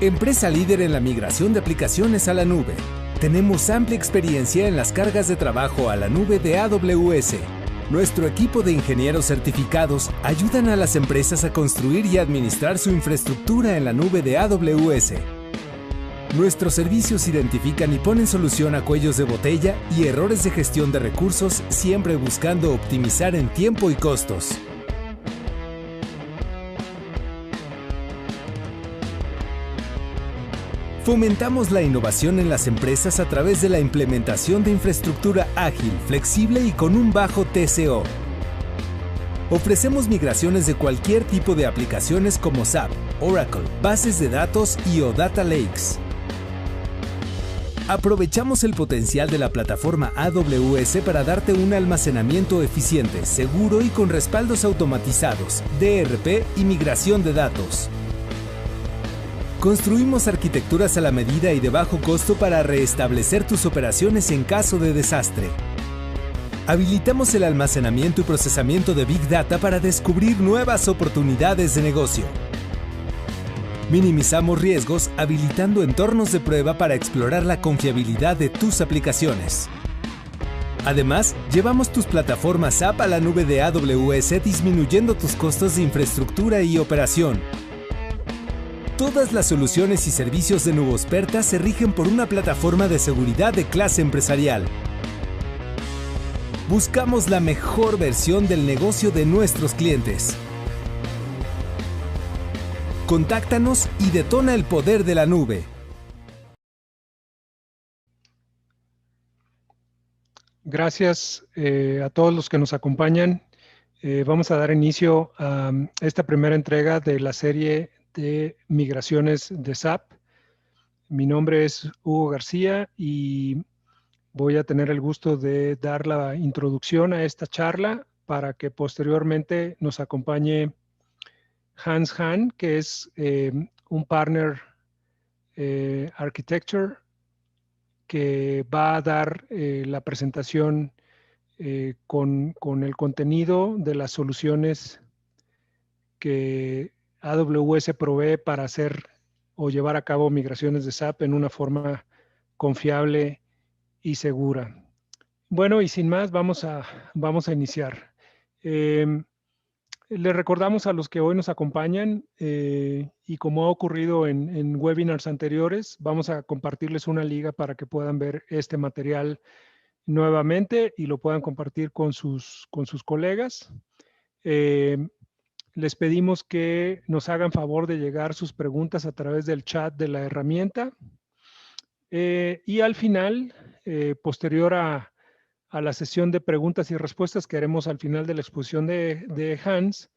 Empresa líder en la migración de aplicaciones a la nube. Tenemos amplia experiencia en las cargas de trabajo a la nube de AWS. Nuestro equipo de ingenieros certificados ayudan a las empresas a construir y administrar su infraestructura en la nube de AWS. Nuestros servicios identifican y ponen solución a cuellos de botella y errores de gestión de recursos, siempre buscando optimizar en tiempo y costos. Fomentamos la innovación en las empresas a través de la implementación de infraestructura ágil, flexible y con un bajo TCO. Ofrecemos migraciones de cualquier tipo de aplicaciones como SAP, Oracle, bases de datos y o Data Lakes. Aprovechamos el potencial de la plataforma AWS para darte un almacenamiento eficiente, seguro y con respaldos automatizados, DRP y migración de datos. Construimos arquitecturas a la medida y de bajo costo para restablecer tus operaciones en caso de desastre. Habilitamos el almacenamiento y procesamiento de Big Data para descubrir nuevas oportunidades de negocio. Minimizamos riesgos habilitando entornos de prueba para explorar la confiabilidad de tus aplicaciones. Además, llevamos tus plataformas SAP a la nube de AWS disminuyendo tus costos de infraestructura y operación. Todas las soluciones y servicios de Nubosperta se rigen por una plataforma de seguridad de clase empresarial. Buscamos la mejor versión del negocio de nuestros clientes. Contáctanos y detona el poder de la nube. Gracias a todos los que nos acompañan. Vamos a dar inicio a esta primera entrega de la serie de migraciones de SAP. Mi nombre es Hugo García y voy a tener el gusto de dar la introducción a esta charla para que posteriormente nos acompañe Hans Hahn, que es un partner architecture que va a dar la presentación con el contenido de las soluciones que AWS provee para hacer o llevar a cabo migraciones de SAP en una forma confiable y segura. Bueno, y sin más, vamos a iniciar. Les recordamos a los que hoy nos acompañan y como ha ocurrido en webinars anteriores, vamos a compartirles una liga para que puedan ver este material nuevamente y lo puedan compartir con sus colegas. Les pedimos que nos hagan favor de llegar sus preguntas a través del chat de la herramienta. Y al final, posterior a la sesión de preguntas y respuestas que haremos al final de la exposición de Hans,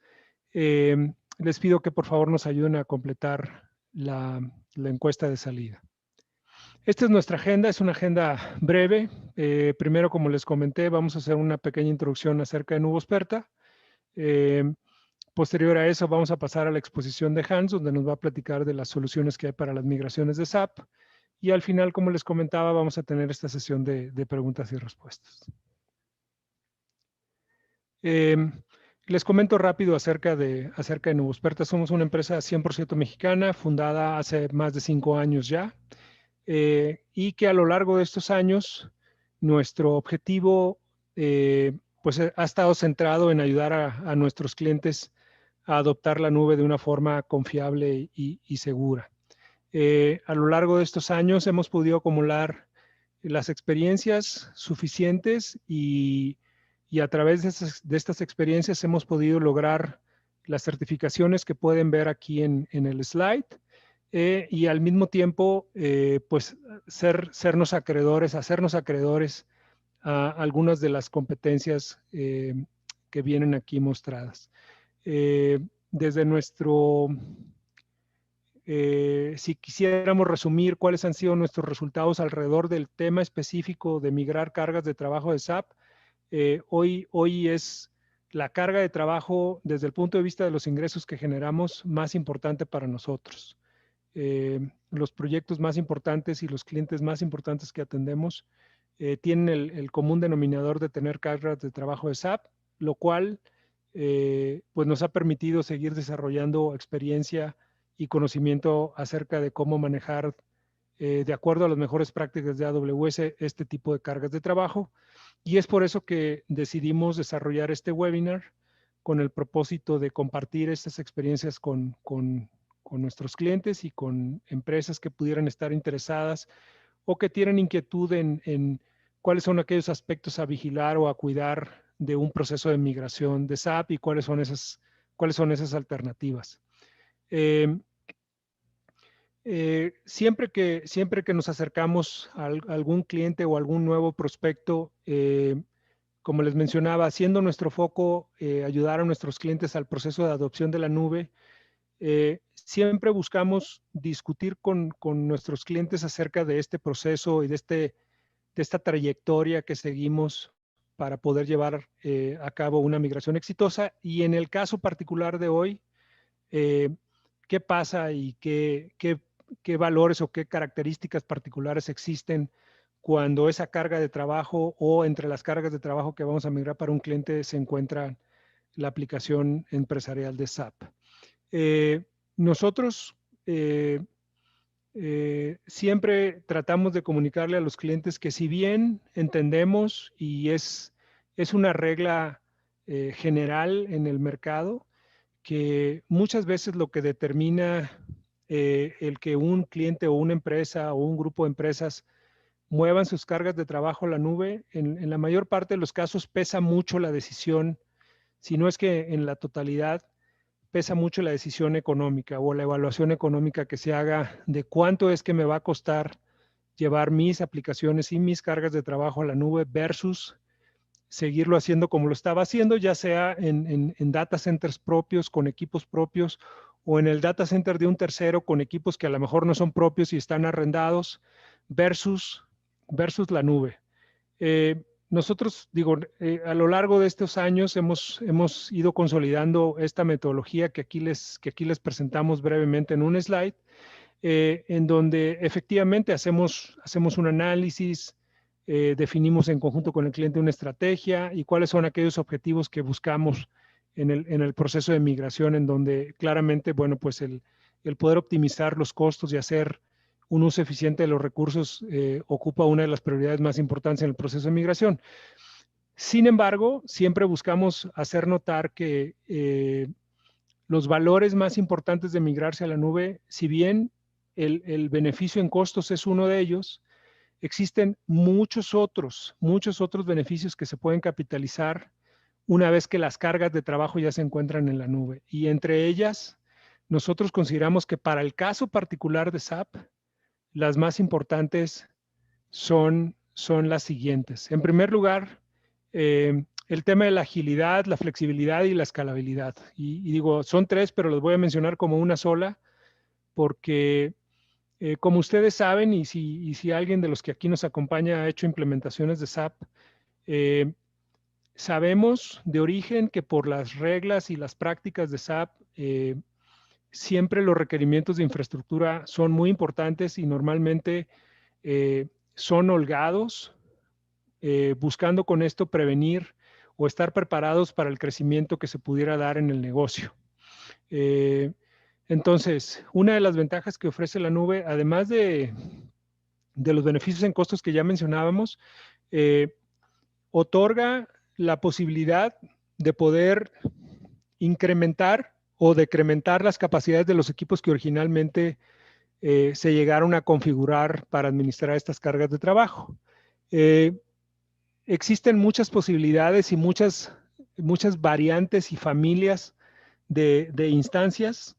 les pido que por favor nos ayuden a completar la encuesta de salida. Esta es nuestra agenda, es una agenda breve. Primero, como les comenté, vamos a hacer una pequeña introducción acerca de Nubosperta. Posterior a eso vamos a pasar a la exposición de Hans, donde nos va a platicar de las soluciones que hay para las migraciones de SAP. Y al final, como les comentaba, vamos a tener esta sesión de preguntas y respuestas. Les comento rápido acerca de Nubosperta. Somos una empresa 100% mexicana, fundada hace más de 5 años ya, y que a lo largo de estos años, nuestro objetivo pues ha estado centrado en ayudar a nuestros clientes a adoptar la nube de una forma confiable y segura. A lo largo de estos años hemos podido acumular las experiencias suficientes y a través de estas experiencias hemos podido lograr las certificaciones que pueden ver aquí en el slide y al mismo tiempo pues hacernos acreedores a algunas de las competencias que vienen aquí mostradas. Desde nuestro, si quisiéramos resumir cuáles han sido nuestros resultados alrededor del tema específico de migrar cargas de trabajo de SAP, hoy es la carga de trabajo desde el punto de vista de los ingresos que generamos más importante para nosotros. Los proyectos más importantes y los clientes más importantes que atendemos tienen el común denominador de tener cargas de trabajo de SAP, lo cual pues nos ha permitido seguir desarrollando experiencia y conocimiento acerca de cómo manejar, de acuerdo a las mejores prácticas de AWS, este tipo de cargas de trabajo. Y es por eso que decidimos desarrollar este webinar con el propósito de compartir estas experiencias con nuestros clientes y con empresas que pudieran estar interesadas o que tienen inquietud en cuáles son aquellos aspectos a vigilar o a cuidar de un proceso de migración de SAP y cuáles son esas alternativas. Siempre que nos acercamos a algún cliente o algún nuevo prospecto, como les mencionaba, haciendo nuestro foco ayudar a nuestros clientes al proceso de adopción de la nube, siempre buscamos discutir con nuestros clientes acerca de este proceso y de esta trayectoria que seguimos para poder llevar a cabo una migración exitosa. Y en el caso particular de hoy, ¿qué pasa y qué valores o qué características particulares existen cuando esa carga de trabajo o entre las cargas de trabajo que vamos a migrar para un cliente se encuentra la aplicación empresarial de SAP? Nosotros siempre tratamos de comunicarle a los clientes que, si bien entendemos y es una regla general en el mercado, que muchas veces lo que determina el que un cliente o una empresa o un grupo de empresas muevan sus cargas de trabajo a la nube, en la mayor parte de los casos pesa mucho la decisión, si no es que en la totalidad pesa mucho la decisión económica o la evaluación económica que se haga de cuánto es que me va a costar llevar mis aplicaciones y mis cargas de trabajo a la nube versus seguirlo haciendo como lo estaba haciendo, ya sea en data centers propios, con equipos propios, o en el data center de un tercero con equipos que a lo mejor no son propios y están arrendados, versus la nube. Nosotros, a lo largo de estos años hemos ido consolidando esta metodología que aquí les presentamos brevemente en un slide, en donde efectivamente hacemos un análisis, definimos en conjunto con el cliente una estrategia y cuáles son aquellos objetivos que buscamos en el proceso de migración, en donde claramente, bueno, pues el poder optimizar los costos y hacer un uso eficiente de los recursos ocupa una de las prioridades más importantes en el proceso de migración. Sin embargo, siempre buscamos hacer notar que los valores más importantes de migrarse a la nube, si bien el beneficio en costos es uno de ellos, existen muchos otros beneficios que se pueden capitalizar una vez que las cargas de trabajo ya se encuentran en la nube. Y entre ellas, nosotros consideramos que para el caso particular de SAP, las más importantes son las siguientes. En primer lugar, el tema de la agilidad, la flexibilidad y la escalabilidad. Y digo, son tres, pero los voy a mencionar como una sola, porque como ustedes saben, y si alguien de los que aquí nos acompaña ha hecho implementaciones de SAP, sabemos de origen que por las reglas y las prácticas de SAP, siempre los requerimientos de infraestructura son muy importantes y normalmente son holgados, buscando con esto prevenir o estar preparados para el crecimiento que se pudiera dar en el negocio. Entonces, una de las ventajas que ofrece la nube, además de los beneficios en costos que ya mencionábamos, otorga la posibilidad de poder incrementar o decrementar las capacidades de los equipos que originalmente se llegaron a configurar para administrar estas cargas de trabajo. Existen muchas posibilidades y muchas variantes y familias de instancias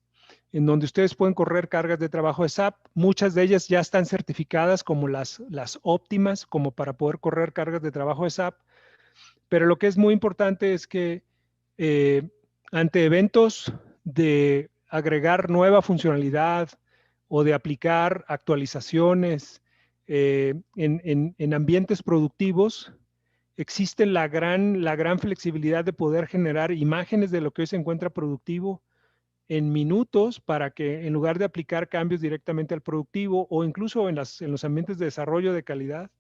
en donde ustedes pueden correr cargas de trabajo de SAP. Muchas de ellas ya están certificadas como las óptimas, como para poder correr cargas de trabajo de SAP. Pero lo que es muy importante es que ante eventos de agregar nueva funcionalidad o de aplicar actualizaciones en ambientes productivos, existe la gran flexibilidad de poder generar imágenes de lo que hoy se encuentra productivo en minutos, para que en lugar de aplicar cambios directamente al productivo o incluso en los ambientes de desarrollo de calidad,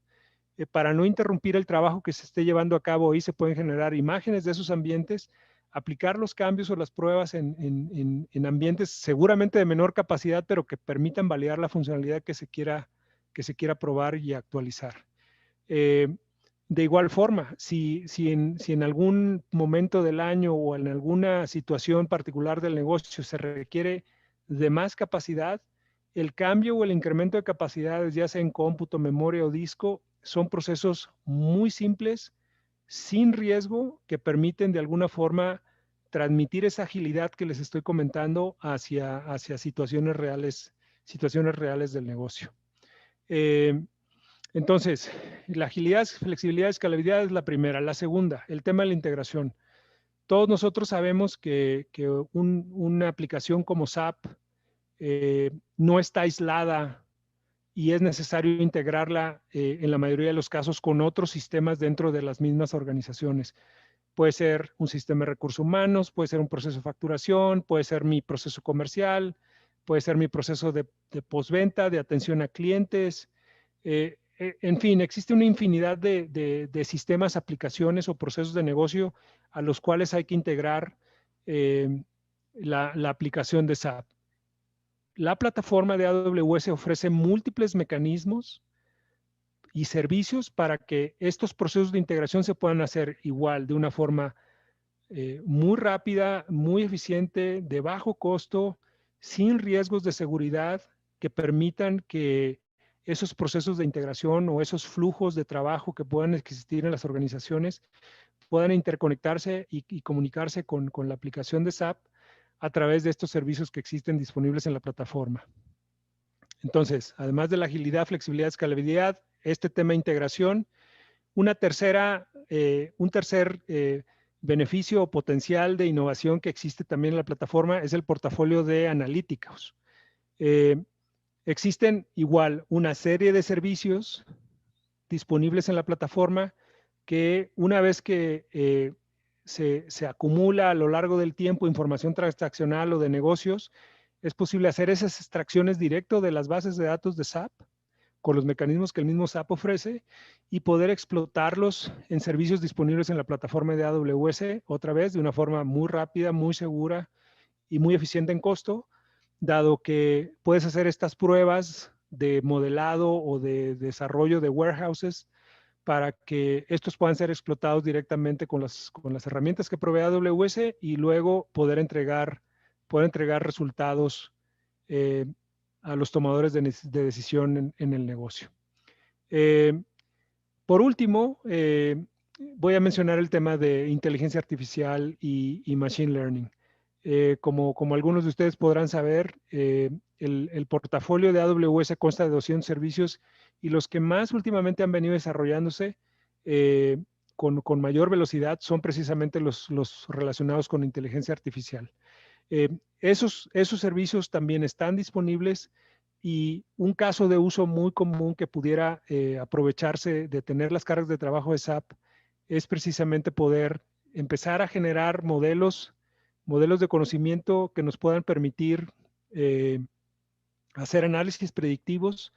para no interrumpir el trabajo que se esté llevando a cabo, ahí se pueden generar imágenes de esos ambientes aplicar los cambios o las pruebas en ambientes seguramente de menor capacidad, pero que permitan validar la funcionalidad que se quiera probar y actualizar. De igual forma, si en algún momento del año o en alguna situación particular del negocio se requiere de más capacidad, el cambio o el incremento de capacidades, ya sea en cómputo, memoria o disco, son procesos muy simples, sin riesgo, que permiten de alguna forma transmitir esa agilidad que les estoy comentando hacia situaciones reales del negocio. Entonces, la agilidad, flexibilidad, escalabilidad es la primera. La segunda, el tema de la integración. Todos nosotros sabemos que una aplicación como SAP no está aislada y es necesario integrarla en la mayoría de los casos con otros sistemas dentro de las mismas organizaciones. Puede ser un sistema de recursos humanos, puede ser un proceso de facturación, puede ser mi proceso comercial, puede ser mi proceso de postventa, de atención a clientes. En fin, existe una infinidad de sistemas, aplicaciones o procesos de negocio a los cuales hay que integrar la aplicación de SAP. La plataforma de AWS ofrece múltiples mecanismos y servicios para que estos procesos de integración se puedan hacer igual, de una forma muy rápida, muy eficiente, de bajo costo, sin riesgos de seguridad, que permitan que esos procesos de integración o esos flujos de trabajo que puedan existir en las organizaciones puedan interconectarse y comunicarse con la aplicación de SAP a través de estos servicios que existen disponibles en la plataforma. Entonces, además de la agilidad, flexibilidad, escalabilidad, este tema de integración, un tercer beneficio o potencial de innovación que existe también en la plataforma es el portafolio de analíticos. Existen igual una serie de servicios disponibles en la plataforma que una vez que se acumula a lo largo del tiempo información transaccional o de negocios, es posible hacer esas extracciones directo de las bases de datos de SAP con los mecanismos que el mismo SAP ofrece y poder explotarlos en servicios disponibles en la plataforma de AWS, otra vez de una forma muy rápida, muy segura y muy eficiente en costo, dado que puedes hacer estas pruebas de modelado o de desarrollo de warehouses para que estos puedan ser explotados directamente con las herramientas que provee AWS y luego poder entregar resultados a los tomadores de decisión en el negocio. Por último, voy a mencionar el tema de inteligencia artificial y machine learning. Como algunos de ustedes podrán saber, el portafolio de AWS consta de 200 servicios y los que más últimamente han venido desarrollándose con mayor velocidad son precisamente los relacionados con inteligencia artificial. Esos servicios también están disponibles y un caso de uso muy común que pudiera aprovecharse de tener las cargas de trabajo de SAP es precisamente poder empezar a generar modelos de conocimiento que nos puedan permitir hacer análisis predictivos,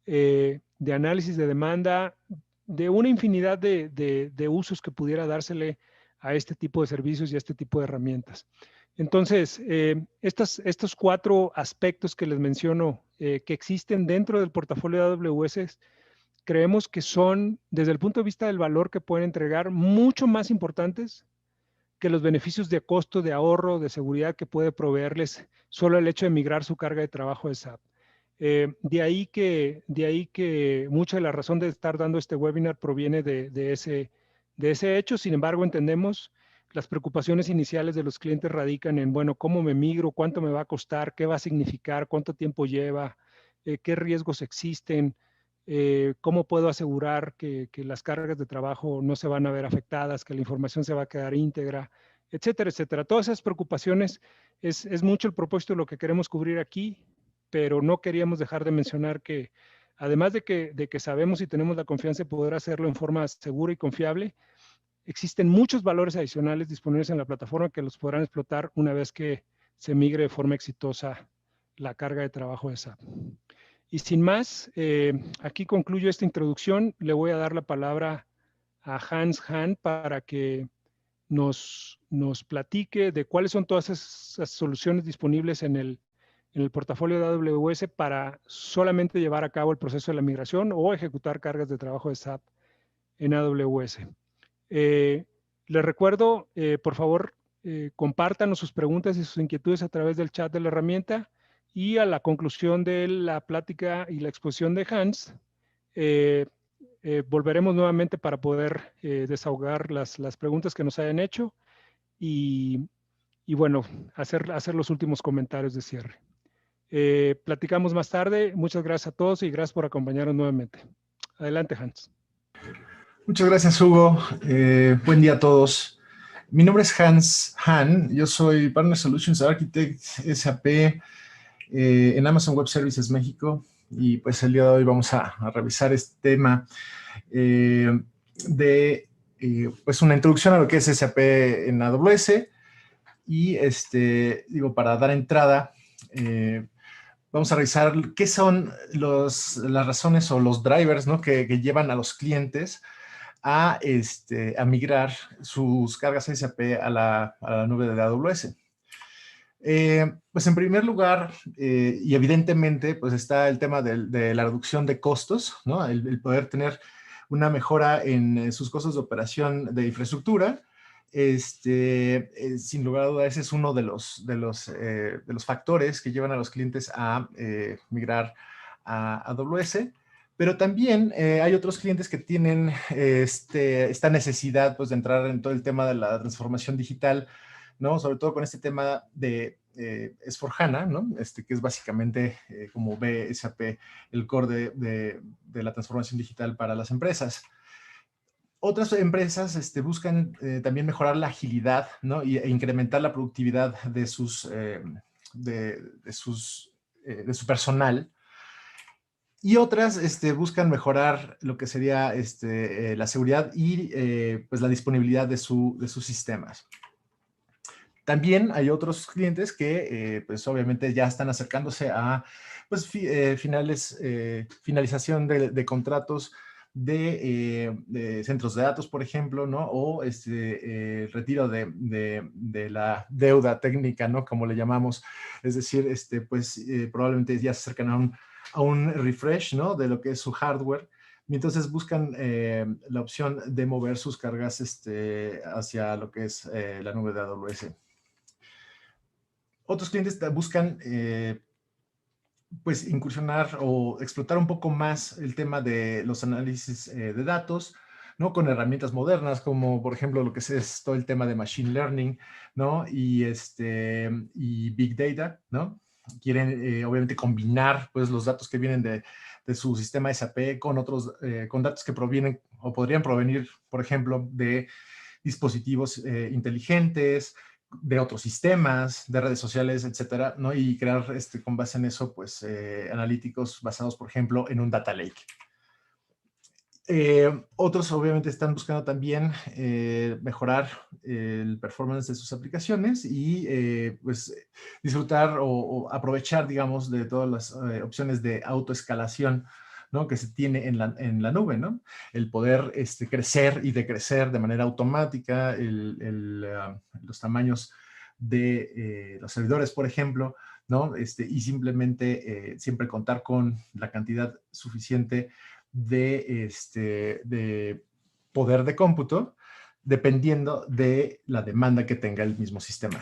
de análisis de demanda, de una infinidad de usos que pudiera dársele a este tipo de servicios y a este tipo de herramientas. Entonces, estos 4 aspectos que les menciono que existen dentro del portafolio de AWS, creemos que son, desde el punto de vista del valor que pueden entregar, mucho más importantes que los beneficios de costo, de ahorro, de seguridad que puede proveerles solo el hecho de migrar su carga de trabajo de SAP. De ahí que mucha de la razón de estar dando este webinar proviene de ese hecho. Sin embargo, entendemos las preocupaciones iniciales de los clientes radican en, bueno, ¿cómo me migro? ¿Cuánto me va a costar? ¿Qué va a significar? ¿Cuánto tiempo lleva? ¿Qué riesgos existen? ¿Cómo puedo asegurar que las cargas de trabajo no se van a ver afectadas, que la información se va a quedar íntegra, etcétera, etcétera? Todas esas preocupaciones es mucho el propósito de lo que queremos cubrir aquí, pero no queríamos dejar de mencionar que además de que sabemos y tenemos la confianza de poder hacerlo en forma segura y confiable, existen muchos valores adicionales disponibles en la plataforma que los podrán explotar una vez que se migre de forma exitosa la carga de trabajo de SAP. Y sin más, aquí concluyo esta introducción. Le voy a dar la palabra a Hans Hahn para que nos platique de cuáles son todas esas soluciones disponibles en el portafolio de AWS para solamente llevar a cabo el proceso de la migración o ejecutar cargas de trabajo de SAP en AWS. Les recuerdo, por favor, compártanos sus preguntas y sus inquietudes a través del chat de la herramienta, y a la conclusión de la plática y la exposición de Hans, volveremos nuevamente para poder desahogar las preguntas que nos hayan hecho y bueno, hacer los últimos comentarios de cierre. Platicamos más tarde. Muchas gracias a todos y gracias por acompañarnos nuevamente. Adelante, Hans. Muchas gracias, Hugo. Buen día a todos. Mi nombre es Hans Hahn. Yo soy Partner Solutions Architect SAP en Amazon Web Services México. Y pues el día de hoy vamos a revisar este tema pues una introducción a lo que es SAP en AWS. Y para dar entrada, vamos a revisar qué son las razones o los drivers, ¿no?, que llevan a los clientes a migrar sus cargas SAP a la nube de AWS. Pues en primer lugar, y evidentemente, pues está el tema de la reducción de costos, ¿no? El poder tener una mejora en sus costos de operación de infraestructura. Sin lugar a dudas, ese es uno de los factores que llevan a los clientes a migrar a AWS. Pero también hay otros clientes que tienen esta necesidad, pues, de entrar en todo el tema de la transformación digital, ¿no? Sobre todo con este tema de S/4HANA, ¿no? Que es básicamente como ve SAP el core de la transformación digital para las empresas. Otras empresas buscan también mejorar la agilidad, ¿no?, e incrementar la productividad de su personal. Y otras buscan mejorar lo que sería la seguridad y pues la disponibilidad de sus sistemas. También hay otros clientes que pues obviamente ya están acercándose a pues, finalización de contratos de centros de datos, por ejemplo, ¿no? O retiro de la deuda técnica, ¿no?, como le llamamos. Es decir, pues probablemente ya se acercan a un refresh, ¿no?, de lo que es su hardware, y entonces buscan la opción de mover sus cargas hacia lo que es la nube de AWS. Otros clientes buscan pues incursionar o explotar un poco más el tema de los análisis de datos, ¿no?, con herramientas modernas, como por ejemplo lo que es todo el tema de Machine Learning, ¿no?, y Big Data, ¿no? Quieren obviamente combinar pues los datos que vienen de su sistema SAP con otros, con datos que provienen o podrían provenir, por ejemplo, de dispositivos inteligentes, de otros sistemas, de redes sociales, etcétera, ¿no? Y crear con base en eso, pues, analíticos basados, por ejemplo, en un data lake. Otros, obviamente, están buscando también mejorar el performance de sus aplicaciones y, pues, disfrutar o aprovechar, digamos, de todas las opciones de autoescalación, ¿no?, que se tiene en la nube, ¿no? El poder crecer y decrecer de manera automática los tamaños de los servidores, por ejemplo, ¿no? Y simplemente siempre contar con la cantidad suficiente de poder de cómputo, dependiendo de la demanda que tenga el mismo sistema.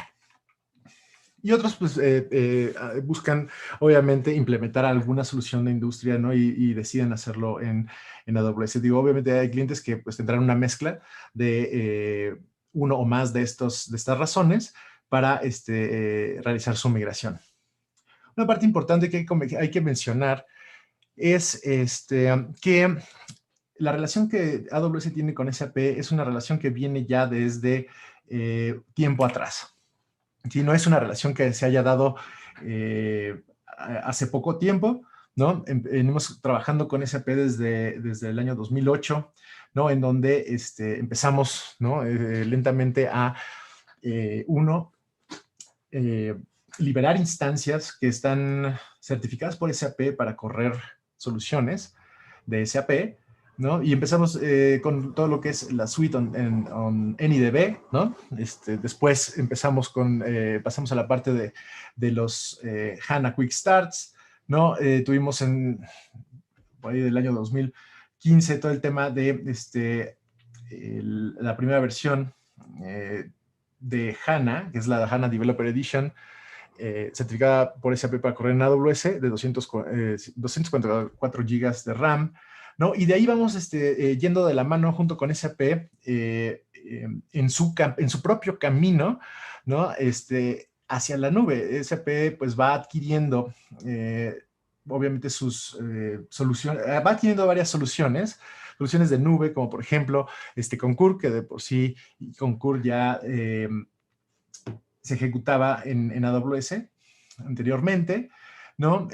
Y otros, pues, buscan, obviamente, implementar alguna solución de industria, ¿no? Y deciden hacerlo en AWS. Digo, obviamente hay clientes que, pues, tendrán una mezcla de uno o más de estas razones para realizar su migración. Una parte importante que hay que mencionar es que la relación que AWS tiene con SAP es una relación que viene ya desde tiempo atrás. Sí, no es una relación que se haya dado hace poco tiempo, ¿no? Venimos trabajando con SAP desde el año 2008, ¿no? En donde empezamos, ¿no?, lentamente a, liberar instancias que están certificadas por SAP para correr soluciones de SAP ¿no? Y empezamos con todo lo que es la suite on AnyDB, ¿no? Después pasamos a la parte de los HANA Quick Starts, ¿no? Tuvimos por ahí del año 2015 todo el tema de la primera versión de HANA, que es la HANA Developer Edition, certificada por SAP para correr en AWS, de 244 GB de RAM, ¿no? Y de ahí vamos yendo de la mano junto con SAP en su propio camino, ¿no? Hacia la nube. SAP pues va adquiriendo, obviamente, sus soluciones, va adquiriendo varias soluciones de nube, como por ejemplo Concur, que de por sí Concur ya se ejecutaba en AWS anteriormente, ¿no?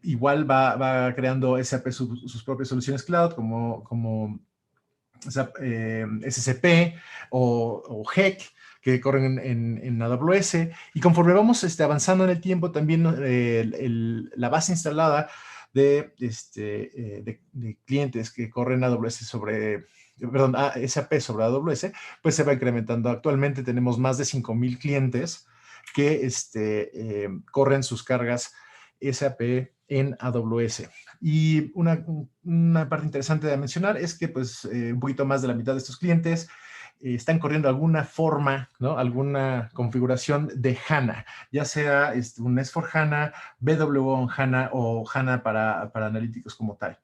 Igual va creando SAP sus propias soluciones cloud, como SCP o HEC, que corren en AWS, y conforme vamos avanzando en el tiempo, también la base instalada de clientes que corren AWS SAP sobre AWS, pues se va incrementando. Actualmente tenemos más de 5,000 clientes que corren sus cargas SAP en AWS. Y una parte interesante de mencionar es que pues un poquito más de la mitad de estos clientes están corriendo alguna forma, ¿no? Alguna configuración de HANA, ya sea un S4HANA, BW on HANA o HANA para analíticos como tal.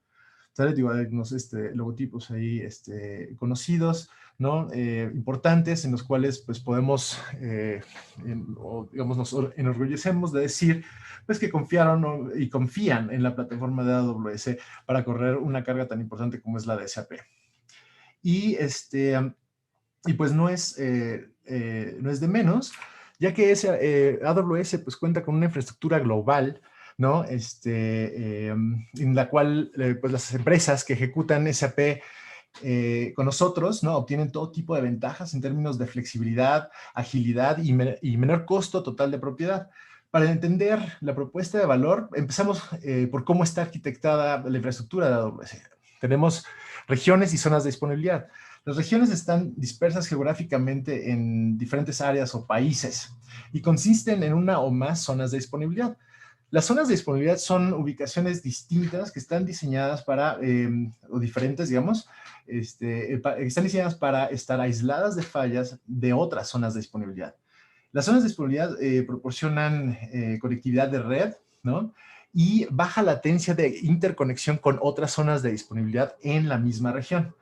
¿Sale? Digo, hay unos logotipos ahí conocidos, ¿no? Importantes, en los cuales pues podemos, digamos, nos enorgullecemos de decir pues que confiaron y confían en la plataforma de AWS para correr una carga tan importante como es la de SAP. Y pues no es de menos, ya que AWS pues cuenta con una infraestructura global, ¿no? En la cual pues las empresas que ejecutan SAP con nosotros, ¿no? Obtienen todo tipo de ventajas en términos de flexibilidad, agilidad y menor costo total de propiedad. Para entender la propuesta de valor, empezamos por cómo está arquitectada la infraestructura de AWS. Tenemos regiones y zonas de disponibilidad. Las regiones están dispersas geográficamente en diferentes áreas o países y consisten en una o más zonas de disponibilidad. Las zonas de disponibilidad son ubicaciones distintas que están diseñadas o diferentes, digamos, están diseñadas para estar aisladas de fallas de otras zonas de disponibilidad. Las zonas de disponibilidad proporcionan conectividad de red, ¿no? Y baja latencia de interconexión con otras zonas de disponibilidad en la misma región.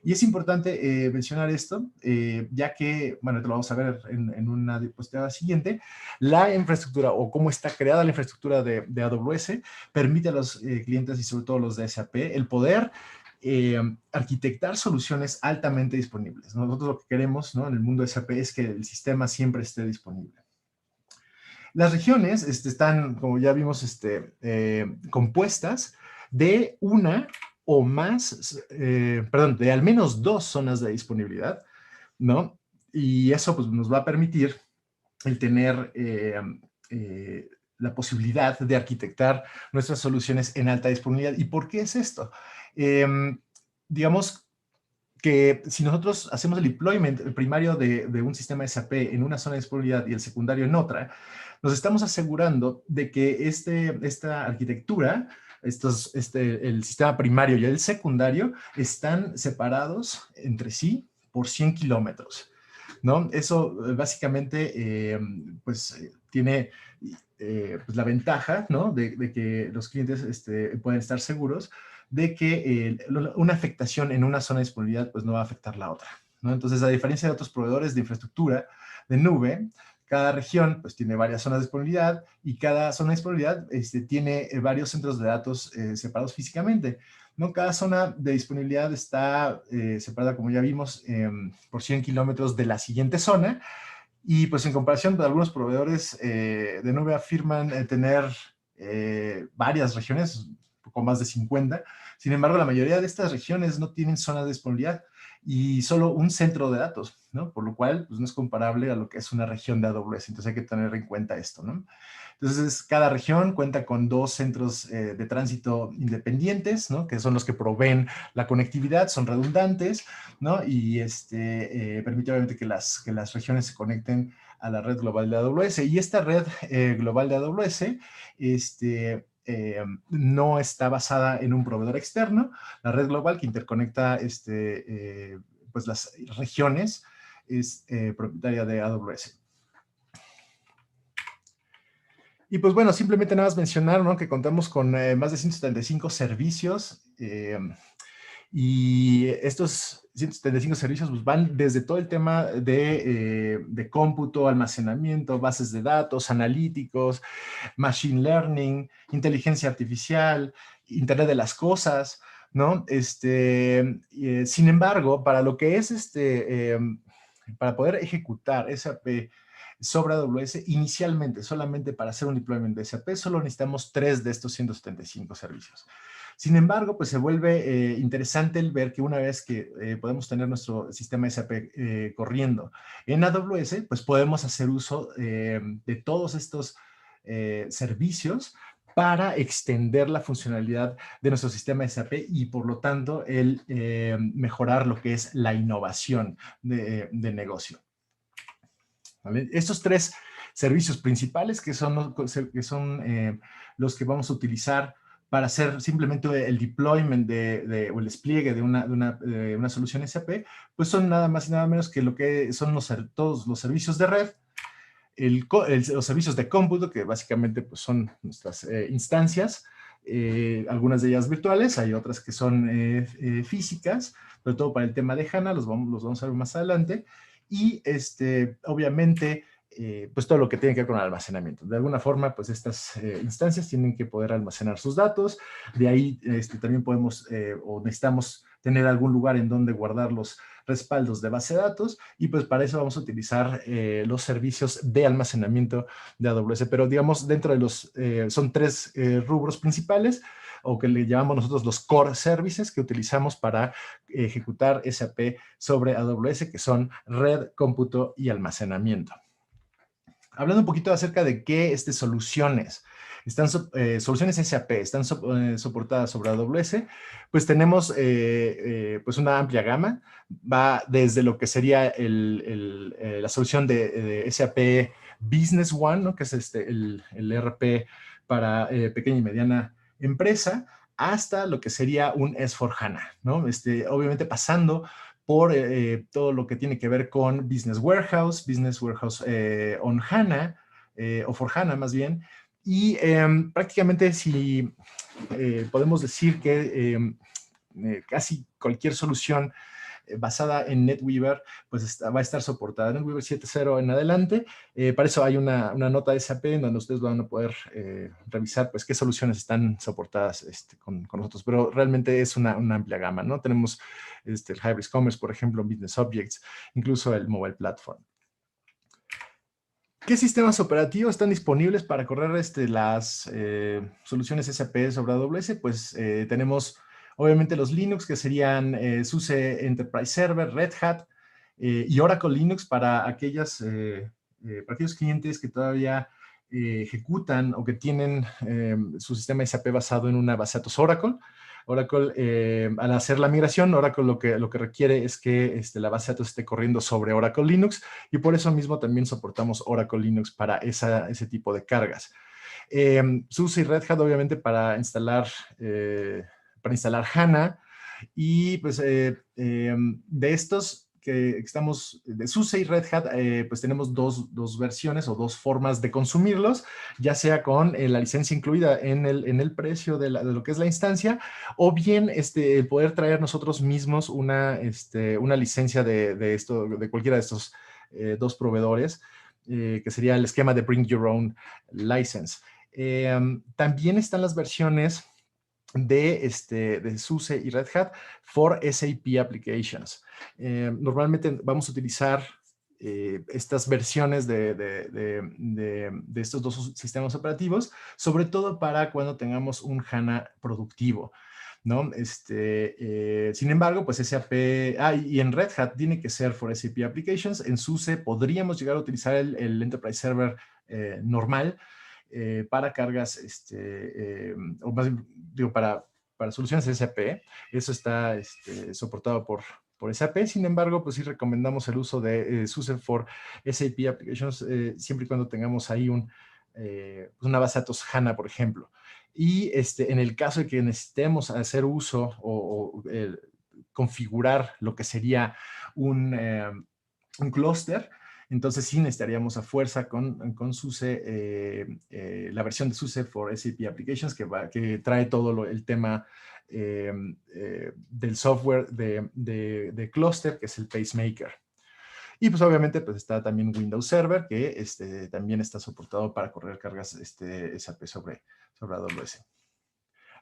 Y es importante mencionar esto, ya que, bueno, te lo vamos a ver en una diapositiva siguiente, la infraestructura o cómo está creada la infraestructura de AWS permite a los clientes y sobre todo los de SAP el poder arquitectar soluciones altamente disponibles. Nosotros lo que queremos, ¿no? En el mundo de SAP es que el sistema siempre esté disponible. Las regiones están, como ya vimos, compuestas de una o más, de al menos 2 zonas de disponibilidad, ¿no? Y eso pues, nos va a permitir el tener la posibilidad de arquitectar nuestras soluciones en alta disponibilidad. ¿Y por qué es esto? Digamos que si nosotros hacemos el deployment primario de un sistema SAP en una zona de disponibilidad y el secundario en otra, nos estamos asegurando de que esta arquitectura, el sistema primario y el secundario, están separados entre sí por 100 kilómetros, ¿no? Eso básicamente tiene pues la ventaja, ¿no? de que los clientes pueden estar seguros de que una afectación en una zona de disponibilidad pues no va a afectar la otra, ¿no? Entonces, a diferencia de otros proveedores de infraestructura de nube, cada región pues tiene varias zonas de disponibilidad y cada zona de disponibilidad tiene varios centros de datos separados físicamente, ¿no? Cada zona de disponibilidad está separada, como ya vimos, por 100 kilómetros de la siguiente zona. Y pues en comparación, algunos proveedores de nube afirman tener varias regiones, poco más de 50. Sin embargo, la mayoría de estas regiones no tienen zonas de disponibilidad y solo un centro de datos. ¿no? Por lo cual, pues no es comparable a lo que es una región de AWS. Entonces hay que tener en cuenta esto, ¿no? Entonces, cada región cuenta con 2 centros de tránsito independientes, ¿no? Que son los que proveen la conectividad, son redundantes, ¿no? Y permite obviamente que las regiones se conecten a la red global de AWS. Y esta red global de AWS, no está basada en un proveedor externo. La red global que interconecta pues las regiones es propietaria de AWS. Y pues bueno, simplemente nada más mencionar, ¿no?, que contamos con más de 175 servicios y estos 175 servicios pues, van desde todo el tema de cómputo, almacenamiento, bases de datos, analíticos, machine learning, inteligencia artificial, Internet de las cosas, ¿no? Sin embargo, para lo que es para poder ejecutar SAP sobre AWS, inicialmente, solamente para hacer un deployment de SAP, solo necesitamos 3 de estos 175 servicios. Sin embargo, pues se vuelve interesante el ver que una vez que podemos tener nuestro sistema SAP corriendo en AWS, pues podemos hacer uso de todos estos servicios para extender la funcionalidad de nuestro sistema SAP y, por lo tanto, el mejorar lo que es la innovación de negocio. ¿Vale? Estos 3 servicios principales que son los que vamos a utilizar para hacer simplemente el deployment o el despliegue de una solución SAP, pues son nada más y nada menos que lo que son todos los servicios de red, los servicios de cómputo, que básicamente pues, son nuestras instancias, algunas de ellas virtuales, hay otras que son físicas, sobre todo para el tema de HANA, los vamos a ver más adelante, y obviamente pues todo lo que tiene que ver con el almacenamiento. De alguna forma, pues estas instancias tienen que poder almacenar sus datos, de ahí también podemos o necesitamos tener algún lugar en donde guardar los respaldos de base de datos, y pues para eso vamos a utilizar los servicios de almacenamiento de AWS, pero digamos dentro de son 3 rubros principales, o que le llamamos nosotros los core services que utilizamos para ejecutar SAP sobre AWS, que son red, cómputo y almacenamiento. Hablando un poquito acerca de qué soluciones soluciones SAP están soportadas sobre AWS, pues tenemos pues una amplia gama. Va desde lo que sería la solución de SAP Business One, ¿no?, que es el ERP para pequeña y mediana empresa, hasta lo que sería un S/4HANA, ¿no? Obviamente pasando por todo lo que tiene que ver con Business Warehouse on HANA, o for HANA más bien, y prácticamente si podemos decir que casi cualquier solución basada en NetWeaver, pues va a estar soportada. NetWeaver 7.0 en adelante. Para eso hay una nota de SAP en donde ustedes van a poder revisar pues qué soluciones están soportadas con nosotros, pero realmente es una amplia gama, ¿no? Tenemos el Hybris Commerce, por ejemplo, Business Objects, incluso el Mobile Platform. ¿Qué sistemas operativos están disponibles para correr las soluciones SAP sobre AWS? Pues tenemos obviamente los Linux, que serían SUSE Enterprise Server, Red Hat y Oracle Linux para aquellos clientes que todavía ejecutan o que tienen su sistema SAP basado en una base de datos Oracle. Oracle, al hacer la migración, Oracle lo que requiere es que la base de datos esté corriendo sobre Oracle Linux, y por eso mismo también soportamos Oracle Linux para ese tipo de cargas. SUSE y Red Hat, obviamente, para instalar HANA, y pues de estos que estamos de SUSE y Red Hat, pues tenemos dos versiones o 2 formas de consumirlos, ya sea con la licencia incluida en el precio de lo que es la instancia, o bien el poder traer nosotros mismos una licencia de cualquiera de estos 2 proveedores, que sería el esquema de Bring Your Own License. También están las versiones de SUSE y Red Hat for SAP Applications. Normalmente vamos a utilizar estas versiones de estos 2 sistemas operativos, sobre todo para cuando tengamos un HANA productivo. ¿no? Sin embargo, pues SAP, y en Red Hat tiene que ser for SAP Applications. En SUSE podríamos llegar a utilizar el Enterprise Server normal para cargas, o más bien, digo, para soluciones SAP. Eso está soportado por SAP. Sin embargo, pues sí recomendamos el uso de SUSE for SAP Applications siempre y cuando tengamos ahí una base de datos HANA, por ejemplo. Y en el caso de que necesitemos hacer uso o configurar lo que sería un clúster, entonces sí necesitaríamos a fuerza con SUSE, la versión de SUSE for SAP Applications que trae todo el tema del software de clúster, que es el pacemaker. Y pues obviamente pues está también Windows Server, que también está soportado para correr cargas SAP sobre AWS.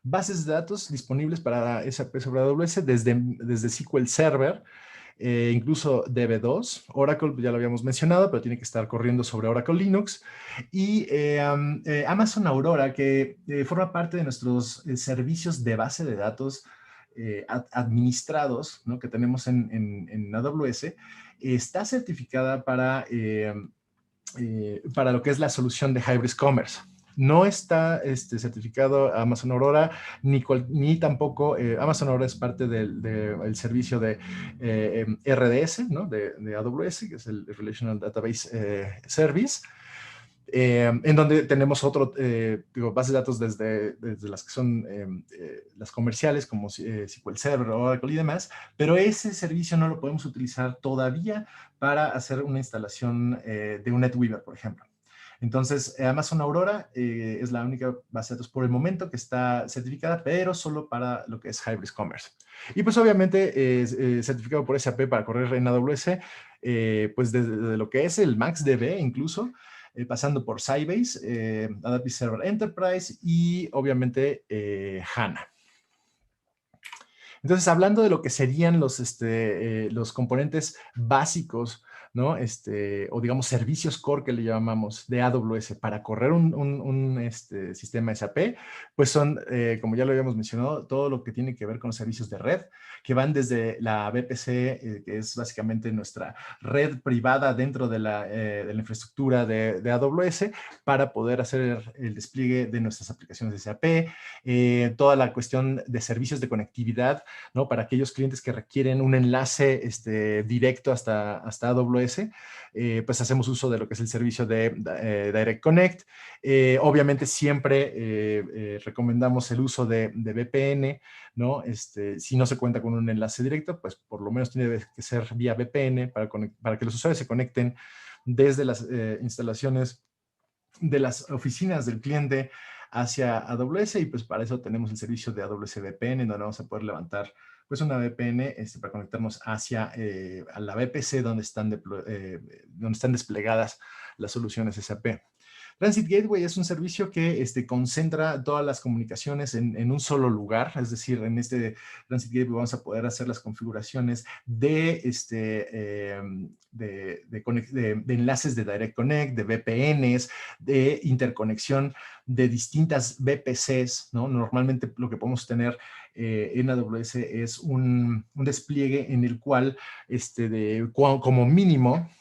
Bases de datos disponibles para SAP sobre AWS desde SQL Server, incluso DB2. Oracle ya lo habíamos mencionado, pero tiene que estar corriendo sobre Oracle Linux. Y Amazon Aurora, que forma parte de nuestros servicios de base de datos administrados, ¿no?, que tenemos en AWS, está certificada para lo que es la solución de Hybrid Commerce. No está certificado Amazon Aurora, ni tampoco Amazon Aurora es parte del servicio de RDS, ¿no?, de AWS, que es el Relational Database Service, en donde tenemos bases de datos desde las que son las comerciales, como SQL Server, Oracle y demás, pero ese servicio no lo podemos utilizar todavía para hacer una instalación de un NetWeaver, por ejemplo. Entonces, Amazon Aurora es la única base de datos por el momento que está certificada, pero solo para lo que es Hybrid Commerce. Y pues obviamente certificado por SAP para correr en AWS, pues desde lo que es el MaxDB incluso, pasando por Sybase, Adaptive Server Enterprise y obviamente HANA. Entonces, hablando de lo que serían los componentes básicos, ¿no?, o digamos servicios core que le llamamos de AWS para correr un sistema SAP, pues son, como ya lo habíamos mencionado, todo lo que tiene que ver con los servicios de red, que van desde la VPC, que es básicamente nuestra red privada dentro de la infraestructura de AWS, para poder hacer el despliegue de nuestras aplicaciones de SAP, toda la cuestión de servicios de conectividad, ¿no?, para aquellos clientes que requieren un enlace directo hasta AWS, pues hacemos uso de lo que es el servicio de Direct Connect. Obviamente siempre recomendamos el uso de VPN, ¿no? Si no se cuenta con un enlace directo, pues por lo menos tiene que ser vía VPN para que los usuarios se conecten desde las instalaciones de las oficinas del cliente hacia AWS, y pues para eso tenemos el servicio de AWS VPN, donde vamos a poder levantar pues una VPN para conectarnos hacia a la VPC donde están desplegadas las soluciones SAP. Transit Gateway es un servicio que concentra todas las comunicaciones en un solo lugar, es decir, en Transit Gateway vamos a poder hacer las configuraciones de enlaces de Direct Connect, de VPNs, de interconexión de distintas VPCs, ¿no? Normalmente lo que podemos tener en AWS es un despliegue en el cual como mínimo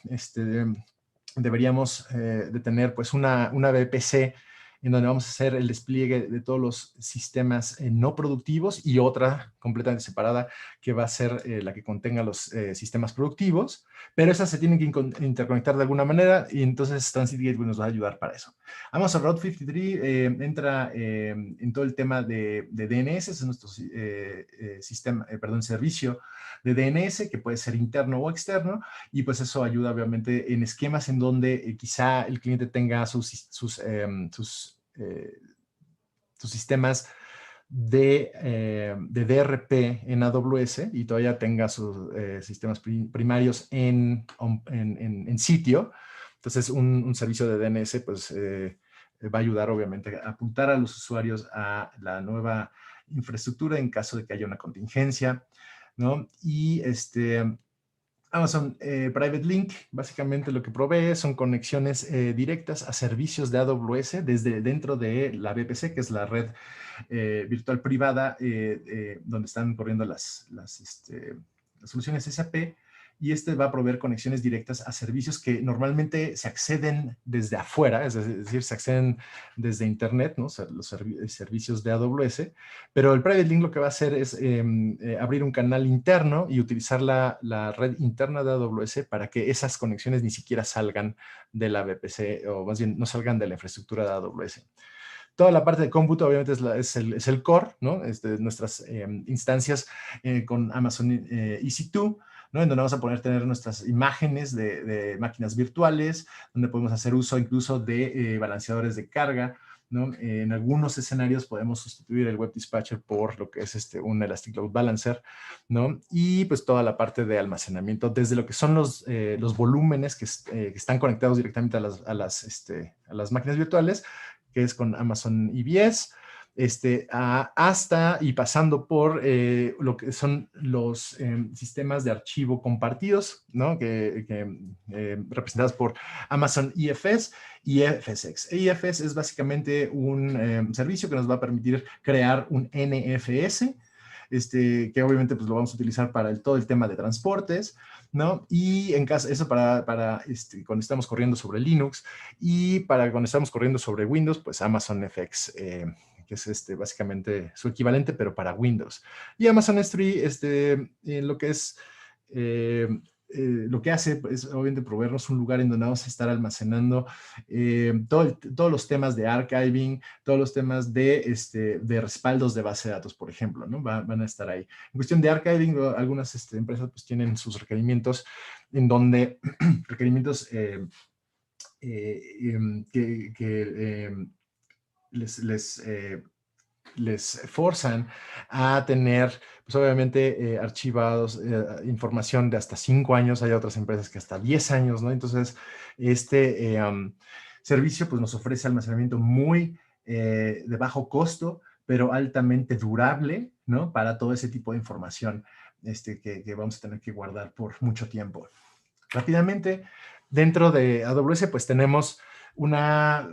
deberíamos de tener pues una VPC en donde vamos a hacer el despliegue de todos los sistemas no productivos, y otra completamente separada que va a ser la que contenga los sistemas productivos, pero esas se tienen que interconectar de alguna manera, y entonces Transit Gateway nos va a ayudar para eso. Amazon Route 53 entra en todo el tema de DNS, es nuestro servicio de DNS, que puede ser interno o externo, y pues eso ayuda obviamente en esquemas en donde quizá el cliente tenga sus sistemas de DRP en AWS y todavía tenga sus sistemas primarios en sitio. Entonces, un servicio de DNS pues va a ayudar obviamente a apuntar a los usuarios a la nueva infraestructura en caso de que haya una contingencia, ¿no? Y Amazon Private Link, básicamente lo que provee son conexiones directas a servicios de AWS desde dentro de la VPC, que es la red virtual privada donde están corriendo las soluciones SAP, y este va a proveer conexiones directas a servicios que normalmente se acceden desde afuera, es decir, se acceden desde Internet, ¿no? O sea, los servicios de AWS, pero el Private Link lo que va a hacer es abrir un canal interno y utilizar la red interna de AWS para que esas conexiones ni siquiera salgan de la VPC, o más bien no salgan de la infraestructura de AWS. Toda la parte de cómputo obviamente es el core, ¿no? Nuestras instancias con Amazon EC2, ¿no? En donde vamos a poder tener nuestras imágenes de máquinas virtuales, donde podemos hacer uso incluso de balanceadores de carga, ¿no? En algunos escenarios podemos sustituir el Web Dispatcher por lo que es un Elastic Load Balancer, ¿no? Y pues toda la parte de almacenamiento, desde lo que son los volúmenes que están conectados directamente a las máquinas virtuales, que es con Amazon EBS, hasta y pasando por lo que son los sistemas de archivo compartidos, ¿no? Representados por Amazon EFS y FSx. EFS es básicamente un servicio que nos va a permitir crear un NFS, que obviamente pues, lo vamos a utilizar para todo el tema de transportes, ¿no? Y en caso, eso para cuando estamos corriendo sobre Linux, y para cuando estamos corriendo sobre Windows, pues Amazon FX, que es básicamente su equivalente, pero para Windows. Y Amazon S3, lo que es... lo que hace es obviamente proveernos un lugar en donde vamos a estar almacenando todos los temas de archiving, todos los temas de respaldos de base de datos, por ejemplo, ¿no? Van a estar ahí. En cuestión de archiving, algunas empresas pues tienen sus requerimientos en donde requerimientos que les forzan a tener, pues obviamente, archivados información de hasta 5 años. Hay otras empresas que hasta 10 años, ¿no? Entonces, servicio pues nos ofrece almacenamiento muy de bajo costo, pero altamente durable, ¿no? Para todo ese tipo de información que vamos a tener que guardar por mucho tiempo. Rápidamente, dentro de AWS, pues tenemos una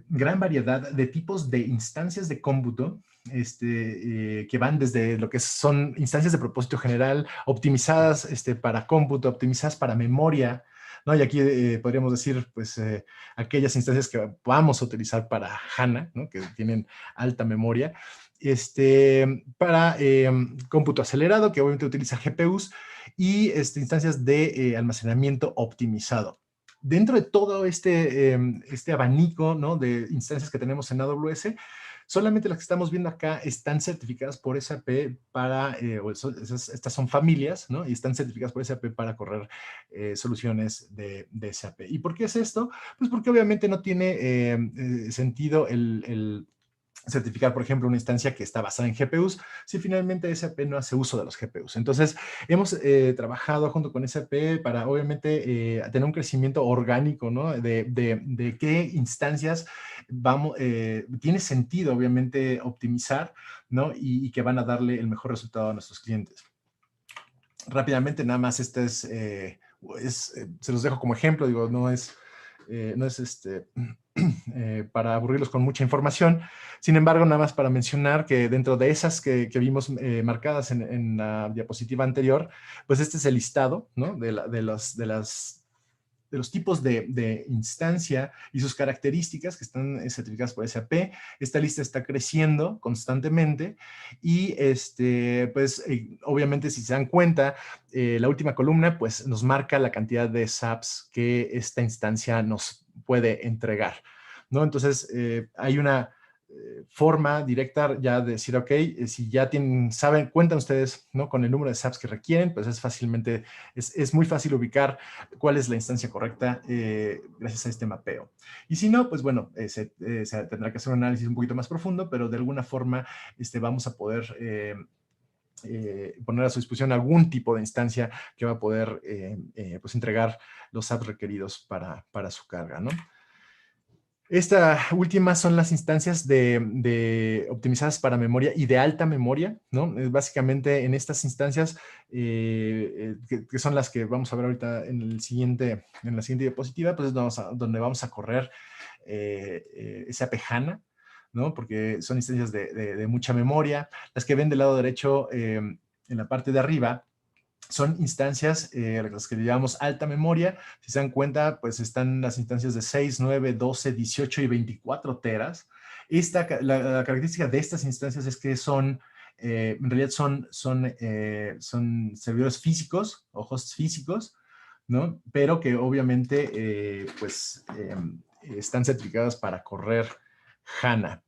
gran variedad de tipos de instancias de cómputo que van desde lo que son instancias de propósito general, optimizadas para cómputo, optimizadas para memoria, ¿no? Y aquí podríamos decir, pues, aquellas instancias que vamos a utilizar para HANA, ¿no? Que tienen alta memoria, para cómputo acelerado, que obviamente utiliza GPUs, y instancias de almacenamiento optimizado. Dentro de todo este abanico, ¿no? De instancias que tenemos en AWS, solamente las que estamos viendo acá están certificadas por SAP estas son familias, ¿no? Y están certificadas por SAP para correr soluciones de SAP. ¿Y por qué es esto? Pues porque obviamente no tiene sentido el certificar, por ejemplo, una instancia que está basada en GPUs, si finalmente SAP no hace uso de los GPUs. Entonces, hemos trabajado junto con SAP para, obviamente, tener un crecimiento orgánico, ¿no? De qué instancias tiene sentido, obviamente, optimizar, ¿no? Y que van a darle el mejor resultado a nuestros clientes. Rápidamente, nada más, se los dejo como ejemplo, digo, no es para aburrirlos con mucha información. Sin embargo, nada más para mencionar que dentro de esas que vimos marcadas en la diapositiva anterior, pues este es el listado, ¿no? de los tipos de instancia y sus características que están certificadas por SAP. Esta lista está creciendo constantemente y pues obviamente si se dan cuenta, la última columna pues nos marca la cantidad de SAPs que esta instancia nos puede entregar, ¿no? Entonces hay una forma directa ya de decir, ok, si ya cuentan ustedes, ¿no? Con el número de SAPs que requieren, pues es muy fácil ubicar cuál es la instancia correcta gracias a este mapeo. Y si no, pues bueno, se tendrá que hacer un análisis un poquito más profundo, pero de alguna forma vamos a poder poner a su disposición algún tipo de instancia que va a poder pues entregar los SAPs requeridos para su carga, ¿no? Esta última son las instancias de optimizadas para memoria y de alta memoria, ¿no? Básicamente en estas instancias, que son las que vamos a ver ahorita en la siguiente diapositiva, pues es donde vamos a correr SAP HANA, ¿no? Porque son instancias de mucha memoria. Las que ven del lado derecho, en la parte de arriba, son instancias, las que le llamamos alta memoria. Si se dan cuenta, pues están las instancias de 6, 9, 12, 18 y 24 teras. La característica de estas instancias es que son, en realidad son servidores físicos o hosts físicos, ¿no? Pero que obviamente, están certificadas para correr HANA.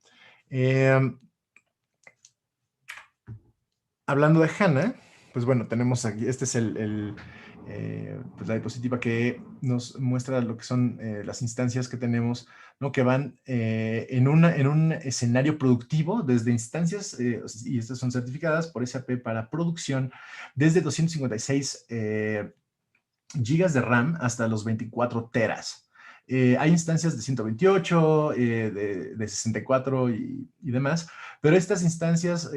Hablando de HANA, pues bueno, tenemos aquí, este es pues la diapositiva que nos muestra lo que son las instancias que tenemos, ¿no? Que van en un escenario productivo desde instancias, y estas son certificadas por SAP para producción, desde 256 gigas de RAM hasta los 24 teras. Hay instancias de 128, de 64 y demás, pero estas instancias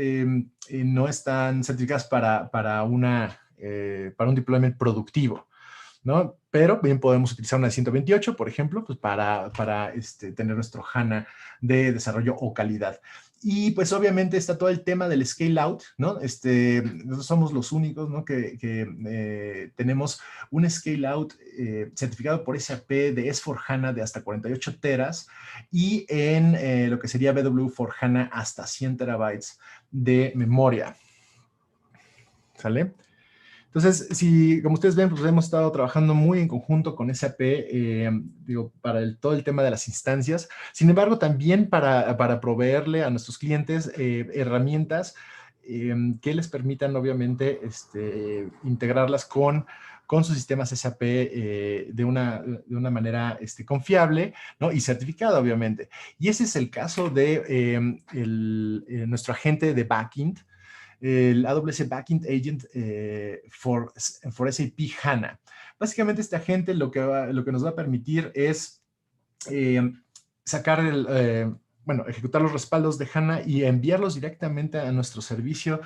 no están certificadas para un deployment productivo, ¿no? Pero bien podemos utilizar una de 128, por ejemplo, pues para tener nuestro HANA de desarrollo o calidad. Y pues obviamente está todo el tema del scale out, ¿no? Nosotros somos los únicos, ¿no? que tenemos un scale out certificado por SAP de S/4HANA de hasta 48 teras y en lo que sería BW for HANA hasta 100 terabytes de memoria. ¿Sale? Entonces, como ustedes ven, pues hemos estado trabajando muy en conjunto con SAP, para todo el tema de las instancias. Sin embargo, también para proveerle a nuestros clientes herramientas que les permitan, obviamente, integrarlas con sus sistemas SAP de una manera confiable, ¿no? Y certificada, obviamente. Y ese es el caso de nuestro agente de backend, el AWS Backend Agent for SAP HANA. Básicamente este agente lo que nos va a permitir es ejecutar los respaldos de HANA y enviarlos directamente a nuestro servicio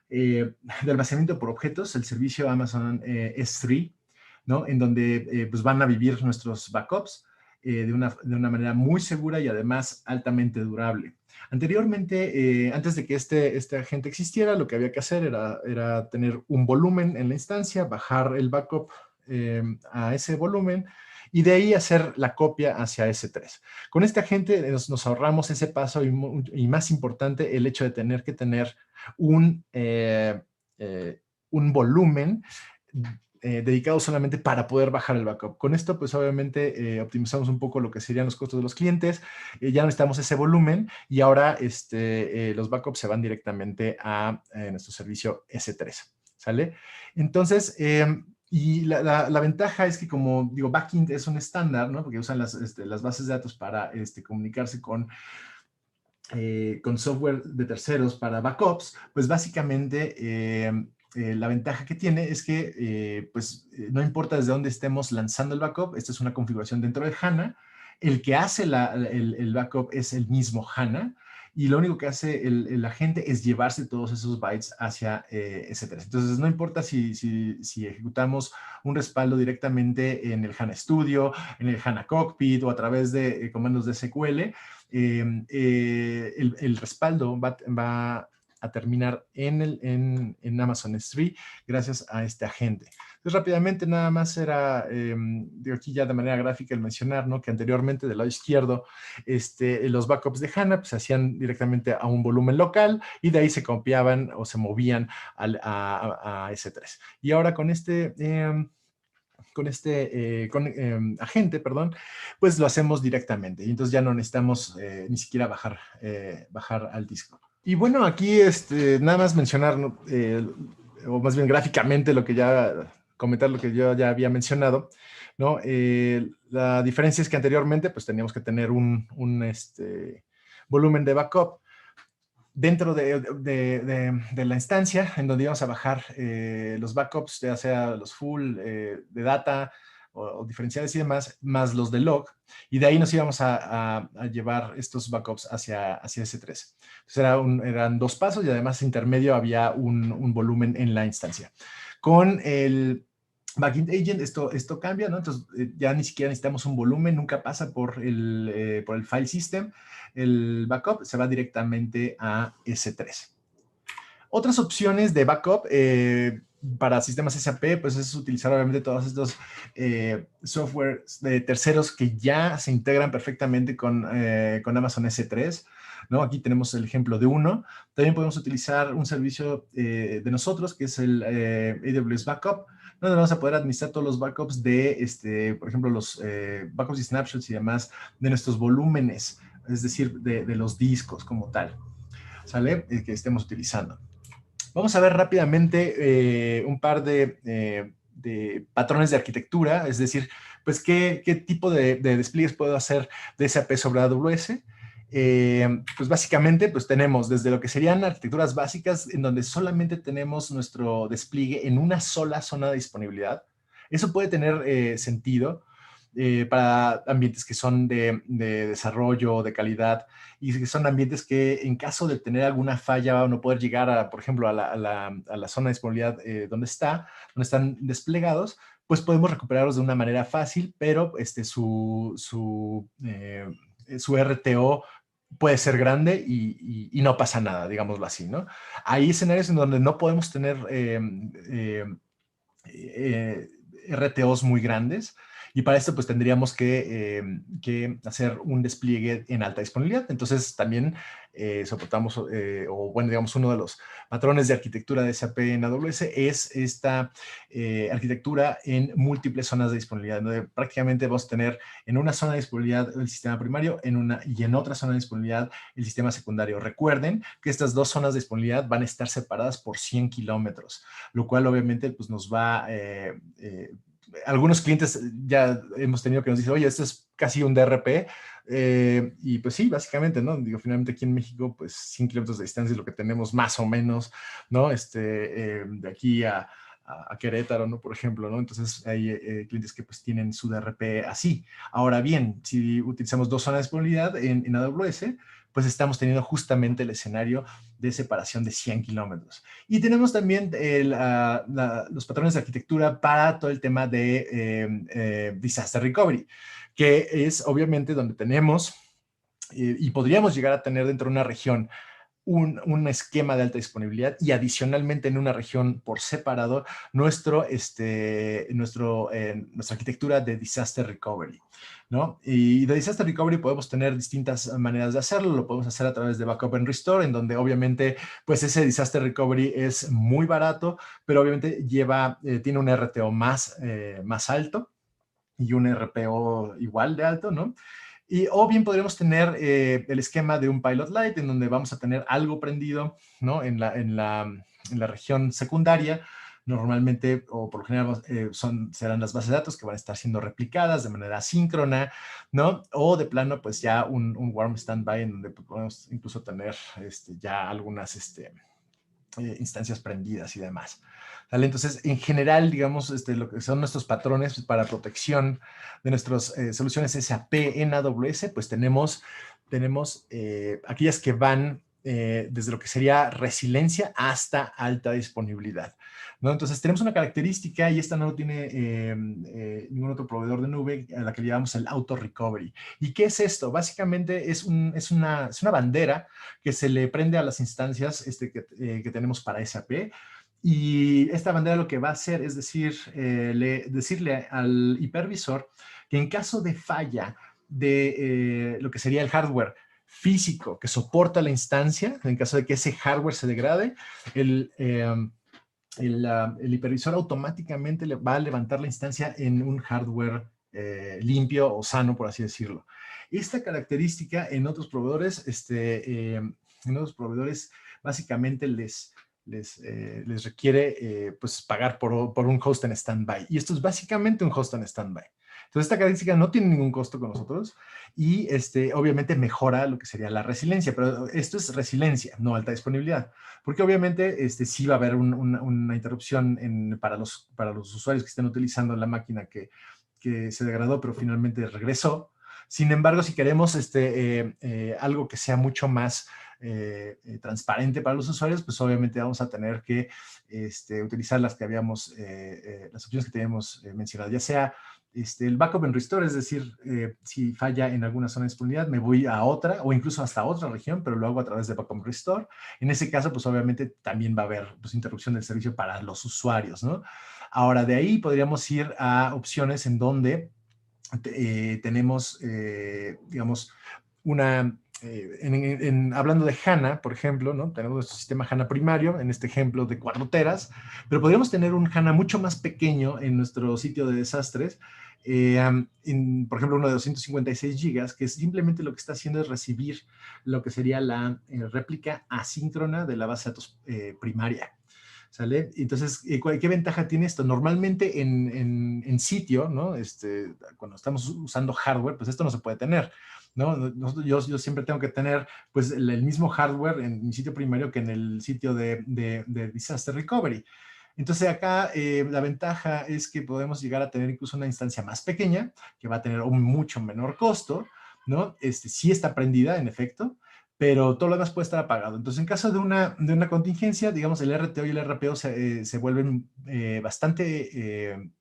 de almacenamiento por objetos, el servicio Amazon S3, ¿no? En donde pues van a vivir nuestros backups de una manera muy segura y además altamente durable. Anteriormente, antes de que este agente existiera, lo que había que hacer era tener un volumen en la instancia, bajar el backup a ese volumen y de ahí hacer la copia hacia S3. Con este agente nos ahorramos ese paso y más importante, el hecho de tener que tener un volumen dedicado solamente para poder bajar el backup. Con esto, pues obviamente optimizamos un poco lo que serían los costos de los clientes, ya no necesitamos ese volumen y ahora los backups se van directamente a nuestro servicio S3, ¿sale? Entonces, y la ventaja es que, como digo, backend es un estándar, ¿no? Porque usan las bases de datos para comunicarse con software de terceros para backups, pues básicamente la ventaja que tiene es que no importa desde dónde estemos lanzando el backup, esta es una configuración dentro de HANA, el que hace el backup es el mismo HANA y lo único que hace el agente es llevarse todos esos bytes hacia S3. Entonces no importa si ejecutamos un respaldo directamente en el HANA Studio, en el HANA Cockpit o a través de comandos de SQL, el respaldo va a terminar en Amazon S3 gracias a este agente. Entonces, rápidamente, nada más era, aquí ya de manera gráfica el mencionar, ¿no? Que anteriormente del lado izquierdo, los backups de HANA pues, se hacían directamente a un volumen local y de ahí se copiaban o se movían a S3. Y ahora con agente, perdón, pues lo hacemos directamente. Y entonces ya no necesitamos ni siquiera bajar al disco. Y bueno, aquí nada más mencionar, ¿no? O más bien gráficamente comentar lo que yo ya había mencionado, ¿no? La diferencia es que anteriormente pues teníamos que tener un volumen de backup dentro de la instancia en donde íbamos a bajar los backups, ya sea los full de data o diferenciales y demás, más los de log, y de ahí nos íbamos a llevar estos backups hacia S3. Entonces eran 2 pasos y además intermedio había un volumen en la instancia. Con el Backend Agent esto cambia, ¿no? Entonces ya ni siquiera necesitamos un volumen, nunca pasa por el file system. El backup se va directamente a S3. Otras opciones de backup para sistemas SAP, pues es utilizar obviamente todos estos softwares de terceros que ya se integran perfectamente con Amazon S3, ¿no? Aquí tenemos el ejemplo de uno. También podemos utilizar un servicio de nosotros, que es el AWS Backup, donde vamos a poder administrar todos los backups de, por ejemplo, los backups y snapshots y demás de nuestros volúmenes, es decir, de los discos como tal, ¿sale? Que estemos utilizando. Vamos a ver rápidamente un par de patrones de arquitectura, es decir, pues qué tipo de despliegues puedo hacer de SAP sobre AWS. Pues básicamente pues tenemos desde lo que serían arquitecturas básicas en donde solamente tenemos nuestro despliegue en una sola zona de disponibilidad. Eso puede tener sentido para ambientes que son de desarrollo, de calidad, y que son ambientes que en caso de tener alguna falla o no poder llegar, por ejemplo, a la zona de disponibilidad donde están desplegados, pues podemos recuperarlos de una manera fácil, pero su RTO puede ser grande y no pasa nada, digámoslo así, ¿no? Hay escenarios en donde no podemos tener RTOs muy grandes, y para esto pues tendríamos que hacer un despliegue en alta disponibilidad. Entonces también soportamos, o bueno, digamos, uno de los patrones de arquitectura de SAP en AWS es esta arquitectura en múltiples zonas de disponibilidad, donde prácticamente vamos a tener en una zona de disponibilidad el sistema primario y en otra zona de disponibilidad el sistema secundario. Recuerden que estas dos zonas de disponibilidad van a estar separadas por 100 kilómetros, lo cual obviamente pues nos va algunos clientes ya hemos tenido que nos dicen, oye, esto es casi un DRP, y pues sí, básicamente, ¿no? Digo, finalmente aquí en México, pues 100 kilómetros de distancia es lo que tenemos más o menos, ¿no? De aquí a Querétaro, ¿no? Por ejemplo, ¿no? Entonces hay clientes que pues tienen su DRP así. Ahora bien, si utilizamos dos zonas de disponibilidad en AWS, pues estamos teniendo justamente el escenario de separación de 100 kilómetros. Y tenemos también los patrones de arquitectura para todo el tema de disaster recovery, que es obviamente donde tenemos y podríamos llegar a tener dentro de una región un esquema de alta disponibilidad y adicionalmente en una región por separado nuestra arquitectura de disaster recovery, ¿no? Y de disaster recovery podemos tener distintas maneras de hacerlo. Lo podemos hacer a través de backup and restore, en donde obviamente pues ese disaster recovery es muy barato, pero obviamente tiene un RTO más alto y un RPO igual de alto, ¿no? O bien podríamos tener el esquema de un pilot light, en donde vamos a tener algo prendido, ¿no? en la región secundaria. Normalmente, o por lo general, serán las bases de datos que van a estar siendo replicadas de manera asíncrona, ¿no? O de plano, pues ya un warm standby, en donde podemos incluso tener ya algunas instancias prendidas y demás. ¿Vale? Entonces, en general, digamos, lo que son nuestros patrones para protección de nuestras soluciones SAP en AWS, pues tenemos aquellas que van desde lo que sería resiliencia hasta alta disponibilidad, ¿no? Entonces, tenemos una característica, y esta no lo tiene ningún otro proveedor de nube, a la que le llamamos el auto recovery. ¿Y qué es esto? Básicamente es una bandera que se le prende a las instancias que tenemos para SAP. Y esta bandera lo que va a hacer es decirle al hipervisor que en caso de falla de lo que sería el hardware físico que soporta la instancia, en caso de que ese hardware se degrade, el hipervisor automáticamente le va a levantar la instancia en un hardware limpio o sano, por así decirlo. Esta característica en otros proveedores, básicamente les requiere pues pagar por un host en standby. Y esto es básicamente un host en standby. Entonces, esta característica no tiene ningún costo con nosotros y obviamente mejora lo que sería la resiliencia, pero esto es resiliencia, no alta disponibilidad, porque obviamente sí va a haber una interrupción para los usuarios que estén utilizando la máquina que que se degradó, pero finalmente regresó. Sin embargo, si queremos algo que sea mucho más transparente para los usuarios, pues obviamente vamos a tener que utilizar las que habíamos, las opciones que teníamos mencionado, ya sea el backup and restore, es decir, si falla en alguna zona de disponibilidad, me voy a otra o incluso hasta otra región, pero lo hago a través de backup and restore. En ese caso, pues obviamente también va a haber pues, interrupción del servicio para los usuarios, ¿no? Ahora, de ahí podríamos ir a opciones en donde tenemos, digamos, una... hablando de HANA, por ejemplo, ¿no? Tenemos nuestro sistema HANA primario, en este ejemplo de 4 teras, pero podríamos tener un HANA mucho más pequeño en nuestro sitio de desastres, por ejemplo, uno de 256 gigas, que simplemente lo que está haciendo es recibir lo que sería la réplica asíncrona de la base de datos primaria. ¿Sale? Entonces, ¿qué ventaja tiene esto? Normalmente en sitio, ¿no? Cuando estamos usando hardware, pues esto no se puede tener, ¿no? Yo siempre tengo que tener, pues, el mismo hardware en mi sitio primario que en el sitio de Disaster Recovery. Entonces, acá la ventaja es que podemos llegar a tener incluso una instancia más pequeña, que va a tener un mucho menor costo, ¿no? Sí está prendida, en efecto, pero todo lo demás puede estar apagado. Entonces, en caso de una contingencia, digamos, el RTO y el RPO se vuelven bastante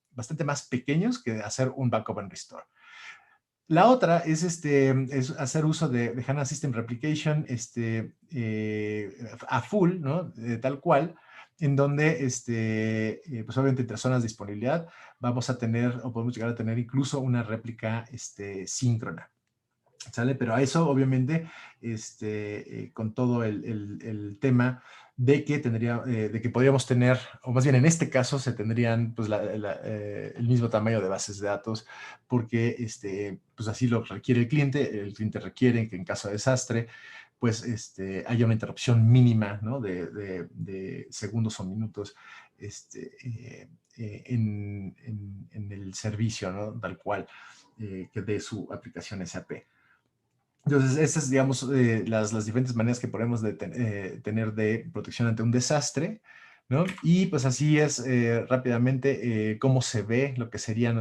más pequeños que hacer un backup and restore. La otra es hacer uso de HANA System Replication a full, ¿no? Tal cual, en donde, pues obviamente entre zonas de disponibilidad vamos a tener, o podemos llegar a tener incluso una réplica síncrona. ¿Sale? Pero a eso, obviamente, con todo el tema de que podríamos tener, o más bien en este caso, se tendrían pues, el mismo tamaño de bases de datos, porque pues así lo requiere el cliente requiere que en caso de desastre, pues haya una interrupción mínima, ¿no? de segundos o minutos en el servicio, ¿no? Tal cual, que de su aplicación SAP. Entonces, estas, digamos, las diferentes maneras que podemos tener de protección ante un desastre, ¿no? Y pues así es rápidamente cómo se ve lo que sería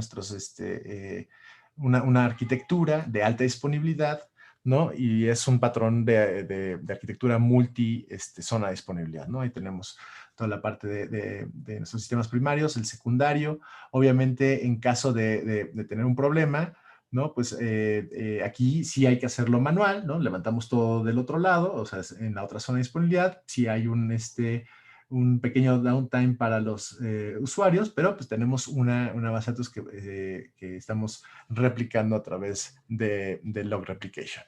una arquitectura de alta disponibilidad, ¿no? Y es un patrón de arquitectura zona de disponibilidad, ¿no? Ahí tenemos toda la parte de nuestros sistemas primarios, el secundario. Obviamente, en caso de tener un problema, ¿no? Pues aquí sí hay que hacerlo manual, ¿no? Levantamos todo del otro lado, o sea, en la otra zona de disponibilidad, sí hay un pequeño downtime para los usuarios, pero pues tenemos una base de datos que estamos replicando a través de log replication.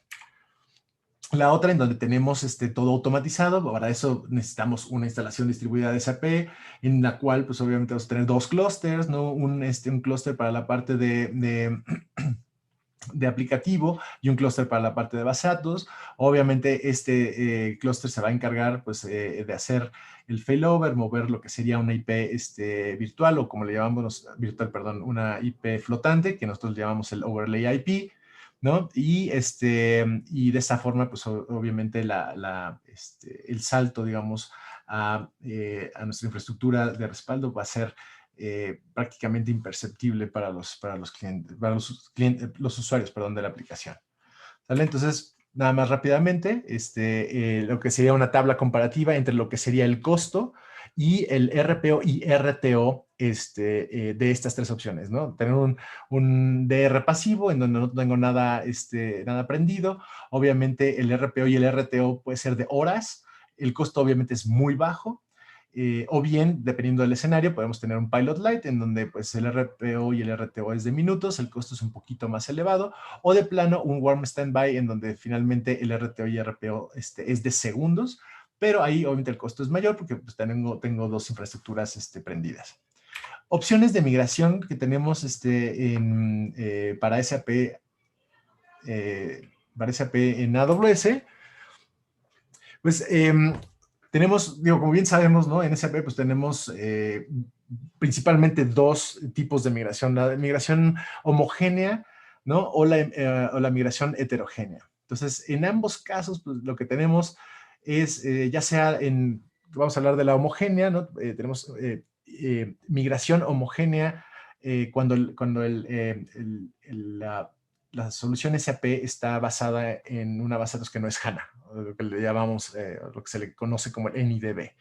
La otra en donde tenemos todo automatizado, para eso necesitamos una instalación distribuida de SAP, en la cual pues obviamente vamos a tener 2 clusters, ¿no? Un clúster para la parte de aplicativo y un clúster para la parte de base de datos. Obviamente clúster se va a encargar pues, de hacer el failover, mover lo que sería una IP virtual o como le llamamos, una IP flotante que nosotros le llamamos el overlay IP, ¿no? Y de esa forma, pues obviamente el salto, digamos, a nuestra infraestructura de respaldo va a ser prácticamente imperceptible para los usuarios, de la aplicación. ¿Sale? Entonces, nada más rápidamente, lo que sería una tabla comparativa entre lo que sería el costo y el RPO y RTO de estas 3 opciones, ¿no? Tener un DR pasivo en donde no tengo nada prendido. Obviamente, el RPO y el RTO puede ser de horas. El costo obviamente es muy bajo. O bien, dependiendo del escenario, podemos tener un Pilot Lite en donde pues, el RPO y el RTO es de minutos, el costo es un poquito más elevado, o de plano un Warm Standby en donde finalmente el RTO y RPO es de segundos, pero ahí obviamente el costo es mayor porque pues, tengo 2 infraestructuras prendidas. Opciones de migración que tenemos para SAP en AWS, pues tenemos, como bien sabemos, ¿no? En SAP pues tenemos principalmente 2 tipos de migración, la migración homogénea, ¿no? O la migración heterogénea. Entonces, en ambos casos, pues lo que tenemos es, ya sea vamos a hablar de la homogénea, ¿no? Tenemos migración homogénea la solución SAP está basada en una base de datos que no es HANA, lo que le llamamos, lo que se le conoce como el NIDB.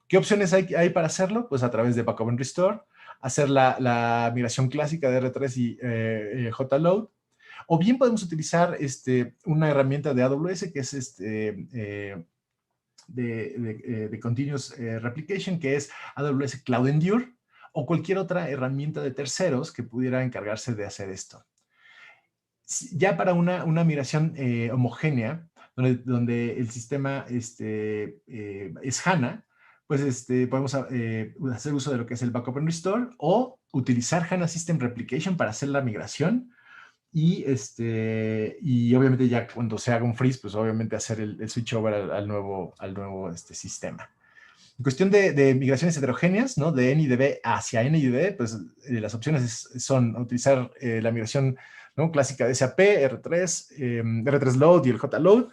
¿Qué opciones hay para hacerlo? Pues a través de Backup and Restore, hacer la migración clásica de R3 y JLoad, o bien podemos utilizar una herramienta de AWS que es de Continuous Replication, que es AWS Cloud Endure, o cualquier otra herramienta de terceros que pudiera encargarse de hacer esto. Ya para una migración homogénea, donde el sistema es HANA, pues podemos hacer uso de lo que es el Backup and Restore, o utilizar HANA System Replication para hacer la migración, y obviamente ya cuando se haga un freeze, pues obviamente hacer el switch over al nuevo sistema. En cuestión de migraciones heterogéneas, ¿no? De NIDB hacia NIDB, pues las opciones son utilizar la migración, ¿no?, clásica de SAP, R3 Load y el JLoad,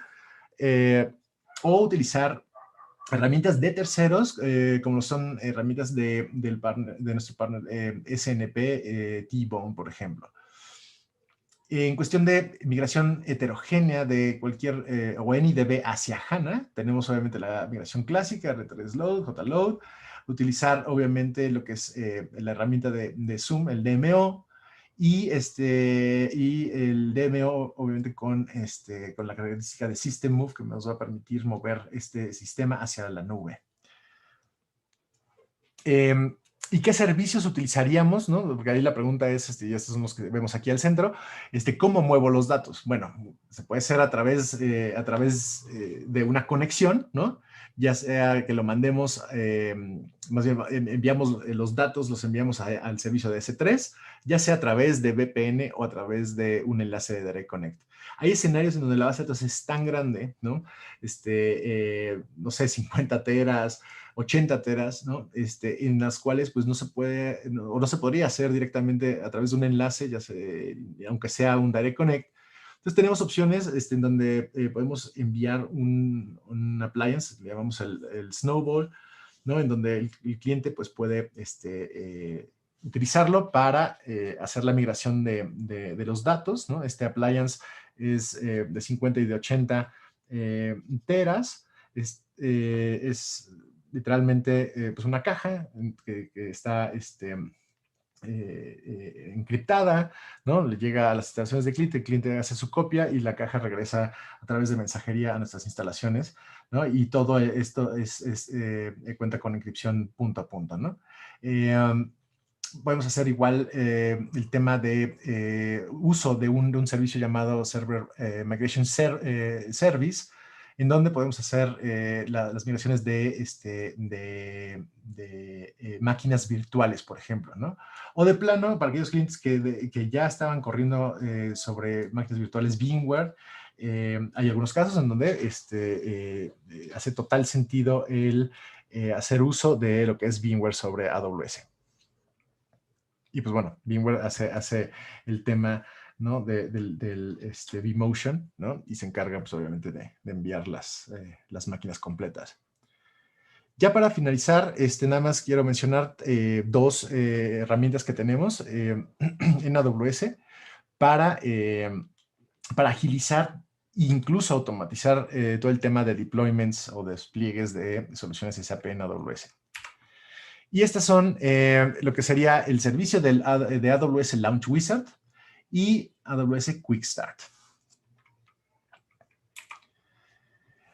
o utilizar herramientas de terceros, como son herramientas de nuestro partner SNP, T-Bone, por ejemplo. En cuestión de migración heterogénea de cualquier, o NIDB hacia HANA, tenemos obviamente la migración clásica, R3 Load, JLoad, utilizar obviamente lo que es la herramienta de Zoom, el DMO, y el DMO obviamente con la característica de System Move, que nos va a permitir mover este sistema hacia la nube. ¿Y qué servicios utilizaríamos, ¿no? Porque ahí la pregunta es, y estos son los que vemos aquí al centro, ¿cómo muevo los datos? Bueno, se puede hacer a través de una conexión, ¿no? Ya sea que lo mandemos, más bien enviamos los datos, los enviamos al servicio de S3, ya sea a través de VPN o a través de un enlace de Direct Connect. Hay escenarios en donde la base de datos es tan grande, ¿no? No sé, 50 teras, 80 teras, ¿no? En las cuales pues no se puede, o no se podría hacer directamente a través de un enlace, ya sea, aunque sea un Direct Connect. Entonces tenemos opciones en donde podemos enviar un appliance, le llamamos el Snowball, ¿no? En donde el cliente pues puede utilizarlo para hacer la migración de los datos, ¿no? Este appliance es de 50 y de 80 teras, es literalmente pues una caja que está encriptada, ¿no? Le llega a las instalaciones del cliente, el cliente hace su copia y la caja regresa a través de mensajería a nuestras instalaciones, ¿no? Y todo esto cuenta con encripción punto a punto, ¿no? Podemos hacer igual el tema de uso de un servicio llamado Server Migration Service, en donde podemos hacer las migraciones de máquinas virtuales, por ejemplo, ¿no? O de plano, para aquellos clientes que ya estaban corriendo sobre máquinas virtuales VMware, hay algunos casos en donde hace total sentido el hacer uso de lo que es VMware sobre AWS. Y pues bueno, VMware hace el tema, ¿no?, del vMotion, ¿no? Y se encarga, pues obviamente, de enviar las máquinas completas. Ya para finalizar, nada más quiero mencionar dos herramientas que tenemos en AWS para agilizar e incluso automatizar todo el tema de deployments o despliegues de soluciones SAP en AWS. Y estas son lo que sería el servicio de AWS Launch Wizard y AWS Quick Start.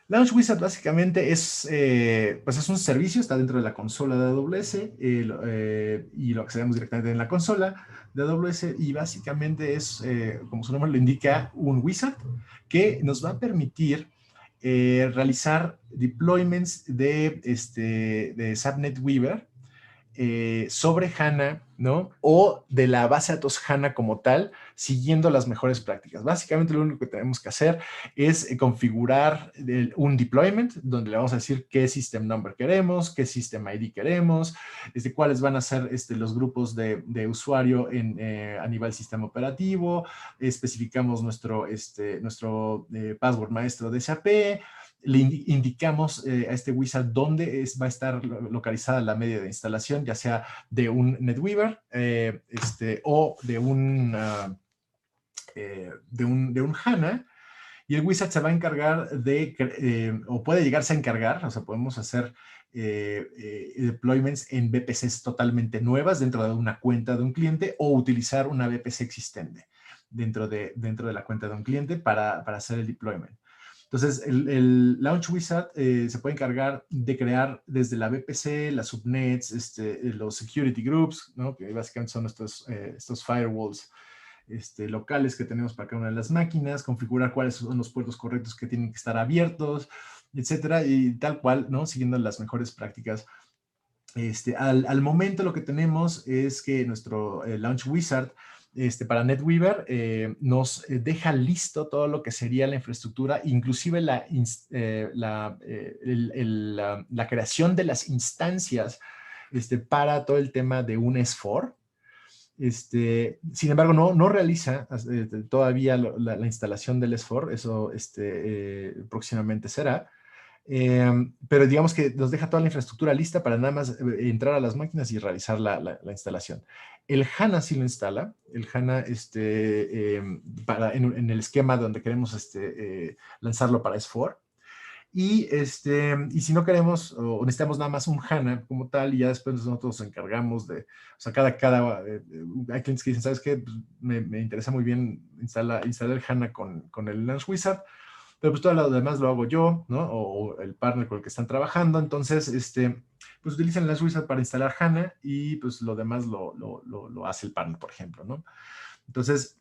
Launch Wizard básicamente es un servicio, está dentro de la consola de AWS y lo accedemos directamente en la consola de AWS, y básicamente es, como su nombre lo indica, un wizard que nos va a permitir realizar deployments de SAP NetWeaver sobre HANA, ¿no? O de la base de datos HANA como tal, siguiendo las mejores prácticas. Básicamente lo único que tenemos que hacer es configurar un deployment donde le vamos a decir qué system number queremos, qué system ID queremos, cuáles van a ser los grupos de usuario a nivel sistema operativo, especificamos nuestro password maestro de SAP, le indicamos a este wizard dónde va a estar localizada la media de instalación, ya sea de un NetWeaver o de un HANA, y el wizard se va a encargar o puede llegarse a encargar, o sea, podemos hacer deployments en VPCs totalmente nuevas dentro de una cuenta de un cliente o utilizar una VPC existente dentro de la cuenta de un cliente para hacer el deployment. Entonces, el Launch Wizard se puede encargar de crear desde la VPC, las subnets, los security groups, ¿no? Que básicamente son estos firewalls locales que tenemos para cada una de las máquinas, configurar cuáles son los puertos correctos que tienen que estar abiertos, etcétera, y tal cual, ¿no? Siguiendo las mejores prácticas. Al momento lo que tenemos es que nuestro Launch Wizard para NetWeaver nos deja listo todo lo que sería la infraestructura, inclusive la creación de las instancias para todo el tema de un S4. Sin embargo, no realiza todavía la instalación del S4, eso próximamente será. Pero digamos que nos deja toda la infraestructura lista para nada más entrar a las máquinas y realizar la instalación. El HANA sí lo instala. El HANA en el esquema donde queremos lanzarlo para S4. Y si no queremos o necesitamos nada más un HANA como tal, y ya después nosotros nos encargamos de, o sea, hay clientes que dicen, ¿sabes qué? Pues me interesa muy bien instalar el HANA con el Launch Wizard, pero pues todo lo demás lo hago yo, ¿no? O el partner con el que están trabajando. Entonces, pues utilizan el Launch Wizard para instalar HANA y pues lo demás lo hace el partner, por ejemplo, ¿no? Entonces,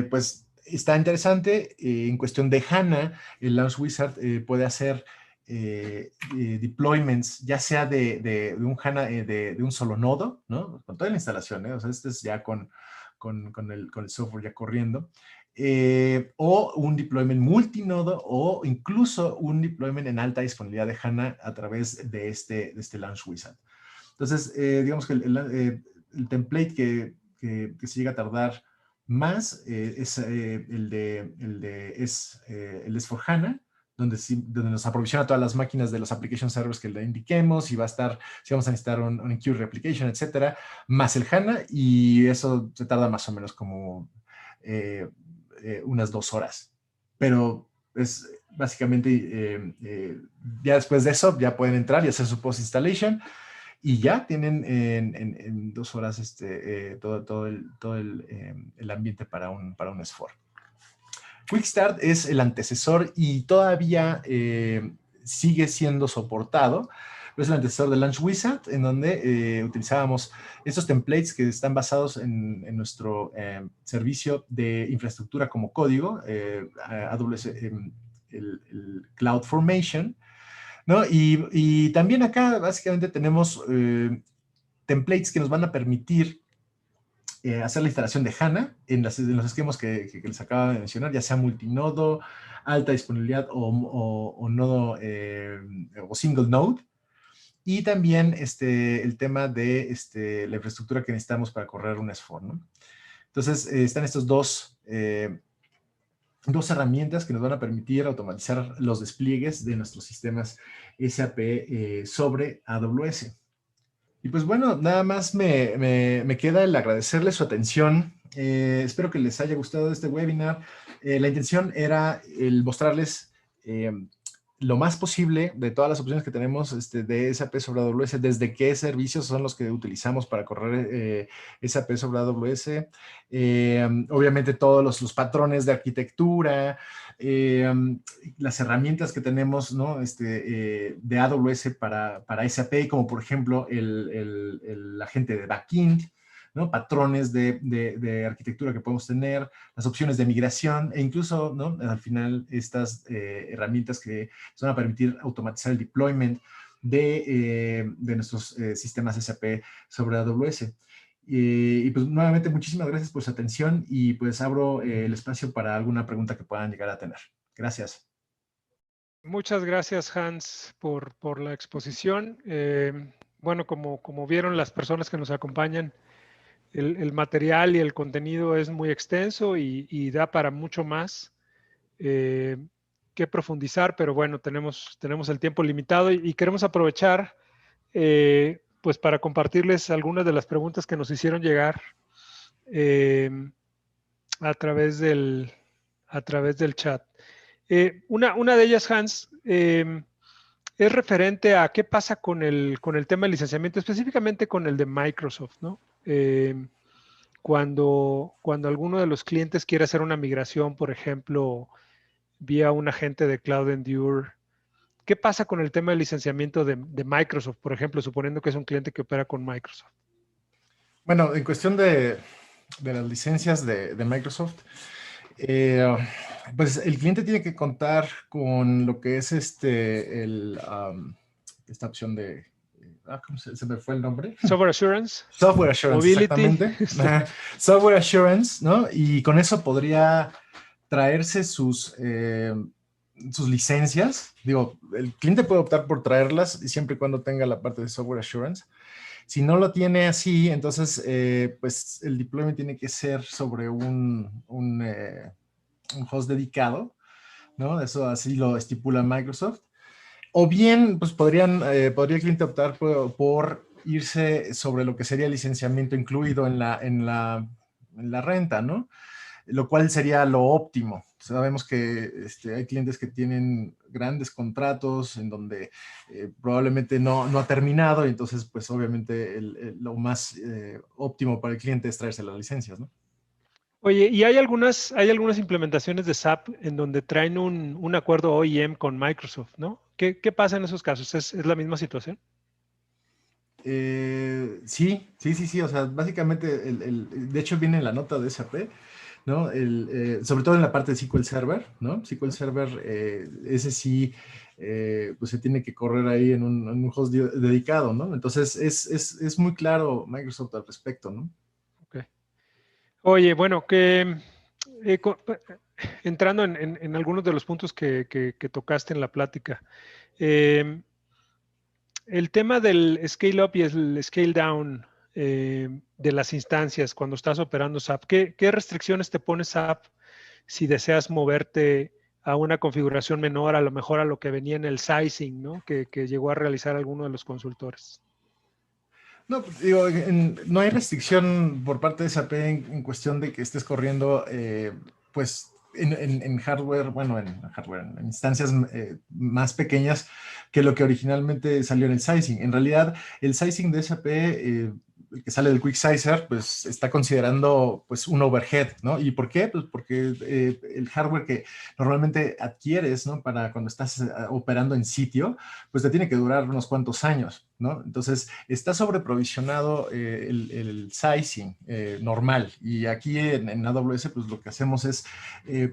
pues está interesante. En cuestión de HANA, el Launch Wizard puede hacer deployments, ya sea de un HANA de un solo nodo, ¿no? Con toda la instalación, ¿eh? O sea, es ya con el software ya corriendo. O un deployment multinodo o incluso un deployment en alta disponibilidad de HANA a través de este Launch Wizard. Entonces, digamos que el template que se llega a tardar más es el de S4HANA, donde nos aprovisiona todas las máquinas de los application servers que le indiquemos, y va a estar, si vamos a necesitar un queue replication, etcétera, más el HANA, y eso se tarda más o menos como unas 2 horas. Pero es básicamente, ya después de eso, ya pueden entrar y hacer su post-installation, y ya tienen en 2 horas todo el ambiente para un S4. Quick Start es el antecesor y todavía sigue siendo soportado. Es el antecesor de Launch Wizard, en donde utilizábamos estos templates que están basados en nuestro servicio de infraestructura como código, AWS, el CloudFormation, ¿no? Y también acá básicamente tenemos templates que nos van a permitir hacer la instalación de HANA en los esquemas que les acabo de mencionar, ya sea multinodo, alta disponibilidad o nodo o single node. Y también el tema de la infraestructura que necesitamos para correr un S4, ¿no? Entonces, están estos dos herramientas que nos van a permitir automatizar los despliegues de nuestros sistemas SAP sobre AWS. Y pues bueno, nada más me queda el agradecerles su atención. Espero que les haya gustado este webinar. La intención era el mostrarles lo más posible de todas las opciones que tenemos de SAP sobre AWS, desde qué servicios son los que utilizamos para correr SAP sobre AWS, obviamente todos los patrones de arquitectura, las herramientas que tenemos, ¿no? De AWS para SAP, como por ejemplo el agente de backend, ¿no? Patrones de arquitectura que podemos tener, las opciones de migración e incluso, ¿no? Al final estas herramientas que nos van a permitir automatizar el deployment de nuestros sistemas SAP sobre AWS. Y pues nuevamente muchísimas gracias por su atención y pues abro el espacio para alguna pregunta que puedan llegar a tener. Gracias. Muchas gracias, Hans, por la exposición. Bueno, como vieron las personas que nos acompañan, el material y el contenido es muy extenso y da para mucho más. que profundizar, pero bueno, tenemos el tiempo limitado y queremos aprovechar pues para compartirles algunas de las preguntas que nos hicieron llegar a través del chat. Una de ellas, Hans, es referente a qué pasa con el tema de licenciamiento, específicamente con el de Microsoft, ¿no? Cuando alguno de los clientes quiere hacer una migración, por ejemplo, vía un agente de Cloud Endure, ¿qué pasa con el tema de licenciamiento de Microsoft, por ejemplo, suponiendo que es un cliente que opera con Microsoft? Bueno, en cuestión de las licencias de Microsoft, pues el cliente tiene que contar con lo que es esta opción de, ¿cómo se me fue el nombre? Software Assurance. Software Assurance, Mobility. exactamente. Software Assurance, ¿no? Y con eso podría traerse sus licencias. Digo, el cliente puede optar por traerlas siempre y cuando tenga la parte de Software Assurance. Si no lo tiene así, entonces pues el deployment tiene que ser sobre un host dedicado, ¿no? Eso así lo estipula Microsoft. O bien, pues podría el cliente optar por irse sobre lo que sería el licenciamiento incluido en la renta, ¿no? Lo cual sería lo óptimo. Sabemos que hay clientes que tienen grandes contratos en donde probablemente no ha terminado y entonces, pues obviamente lo más óptimo para el cliente es traerse las licencias, ¿no? Oye, y hay algunas implementaciones de SAP en donde traen un acuerdo OEM con Microsoft, ¿no? ¿Qué pasa en esos casos? ¿Es la misma situación? Sí. O sea, básicamente, de hecho viene en la nota de SAP, ¿no? Sobre todo en la parte de SQL Server, ¿no? SQL Server, ese sí, pues se tiene que correr ahí en un host dedicado, ¿no? Entonces, es muy claro Microsoft al respecto, ¿no? Okay. Oye, bueno, entrando en algunos de los puntos que tocaste en la plática, el tema del scale up y el scale down de las instancias cuando estás operando SAP, ¿qué restricciones te pone SAP si deseas moverte a una configuración menor, a lo mejor a lo que venía en el sizing, ¿no? Que llegó a realizar alguno de los consultores? No, digo, no hay restricción por parte de SAP en cuestión de que estés corriendo, pues, en hardware, bueno, en instancias más pequeñas que lo que originalmente salió en el sizing. En realidad, el sizing de SAP, el que sale del Quick Sizer, pues está considerando pues un overhead, ¿no? ¿Y por qué? Pues porque el hardware que normalmente adquieres, ¿no? Para cuando estás operando en sitio, pues te tiene que durar unos cuantos años, ¿no? Entonces, está sobreprovisionado el sizing normal. Y aquí en AWS, pues lo que hacemos es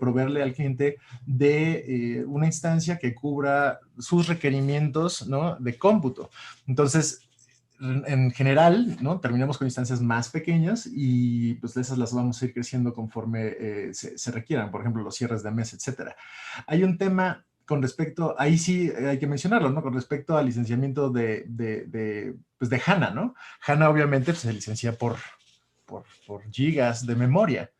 proveerle al cliente de una instancia que cubra sus requerimientos, ¿no? De cómputo. Entonces, en general, ¿no? Terminamos con instancias más pequeñas y pues esas las vamos a ir creciendo conforme se requieran, por ejemplo, los cierres de mes, etcétera. Hay un tema con respecto, ahí sí hay que mencionarlo, ¿no? Con respecto al licenciamiento pues de HANA, ¿no? HANA obviamente pues, se licencia por gigas de memoria.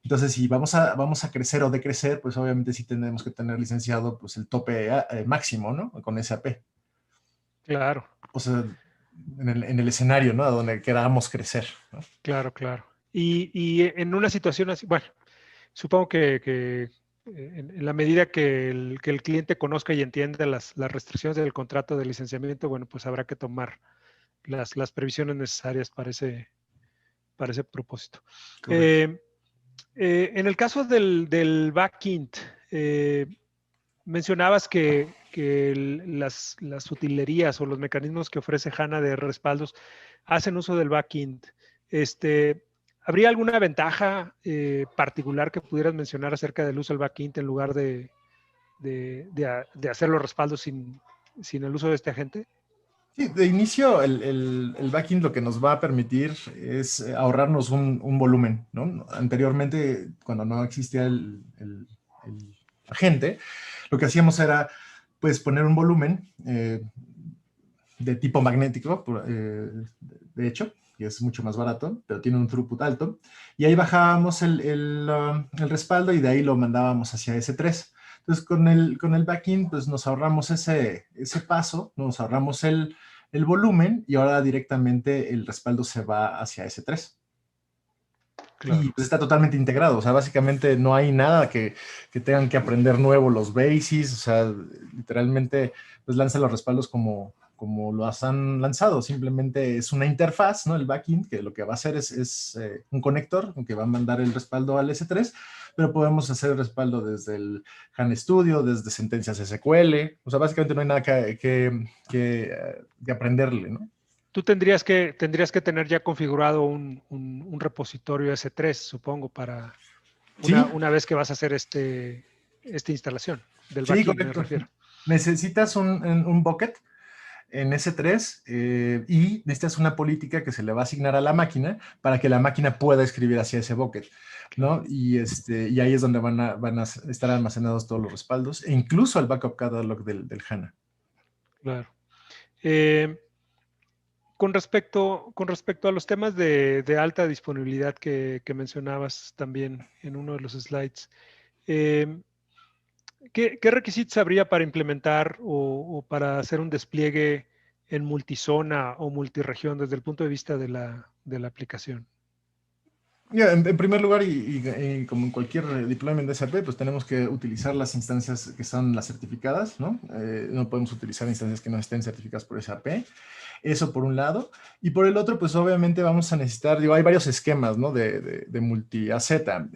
Entonces, si vamos a crecer o decrecer, pues obviamente sí tenemos que tener licenciado pues el tope máximo, ¿no? Con SAP. Claro. O sea, en el escenario, ¿no? A donde queramos crecer, ¿no? Claro. Y en una situación así, bueno, supongo que en la medida que el cliente conozca y entienda las restricciones del contrato de licenciamiento, bueno, pues habrá que tomar las previsiones necesarias para ese propósito. En el caso del backend, mencionabas que las utilerías o los mecanismos que ofrece HANA de respaldos hacen uso del backend. ¿Habría alguna ventaja particular que pudieras mencionar acerca del uso del backend en lugar de hacer los respaldos sin el uso de este agente? Sí, de inicio el backend lo que nos va a permitir es ahorrarnos un volumen, ¿no? Anteriormente, cuando no existía el agente, lo que hacíamos era pues poner un volumen de tipo magnético, de hecho, que es mucho más barato, pero tiene un throughput alto, y ahí bajábamos el respaldo y de ahí lo mandábamos hacia S3. Entonces, con el backend, pues nos ahorramos ese paso, nos ahorramos el volumen y ahora directamente el respaldo se va hacia S3. Y Claro. pues está totalmente integrado, o sea, básicamente no hay nada que tengan que aprender nuevo los bases, o sea, literalmente pues lanzan los respaldos como los han lanzado, simplemente es una interfaz, ¿no? El backend, que lo que va a hacer es un conector que va a mandar el respaldo al S3, pero podemos hacer el respaldo desde el HANA Studio, desde sentencias SQL, o sea, básicamente no hay nada que aprenderle, ¿no? Tú tendrías que tener ya configurado un repositorio S3, supongo, para Sí, una vez que vas a hacer esta instalación del sí, backend, me correcto. refiero. Necesitas un bucket en S3 y necesitas una política que se le va a asignar a la máquina para que la máquina pueda escribir hacia ese bucket, ¿no? Y ahí es donde van a estar almacenados todos los respaldos e incluso el backup catalog del HANA. Claro. Eh, con respecto a los temas de alta disponibilidad que mencionabas también en uno de los slides, eh, ¿qué requisitos habría para implementar o para hacer un despliegue en multizona o multiregión desde el punto de vista de la aplicación? Ya, en primer lugar, y como en cualquier deployment de SAP, pues tenemos que utilizar las instancias que son las certificadas, ¿no? No podemos utilizar instancias que no estén certificadas por SAP. Eso por un lado. Y por el otro, pues obviamente vamos a necesitar, digo, hay varios esquemas, ¿no? De multi-AZ.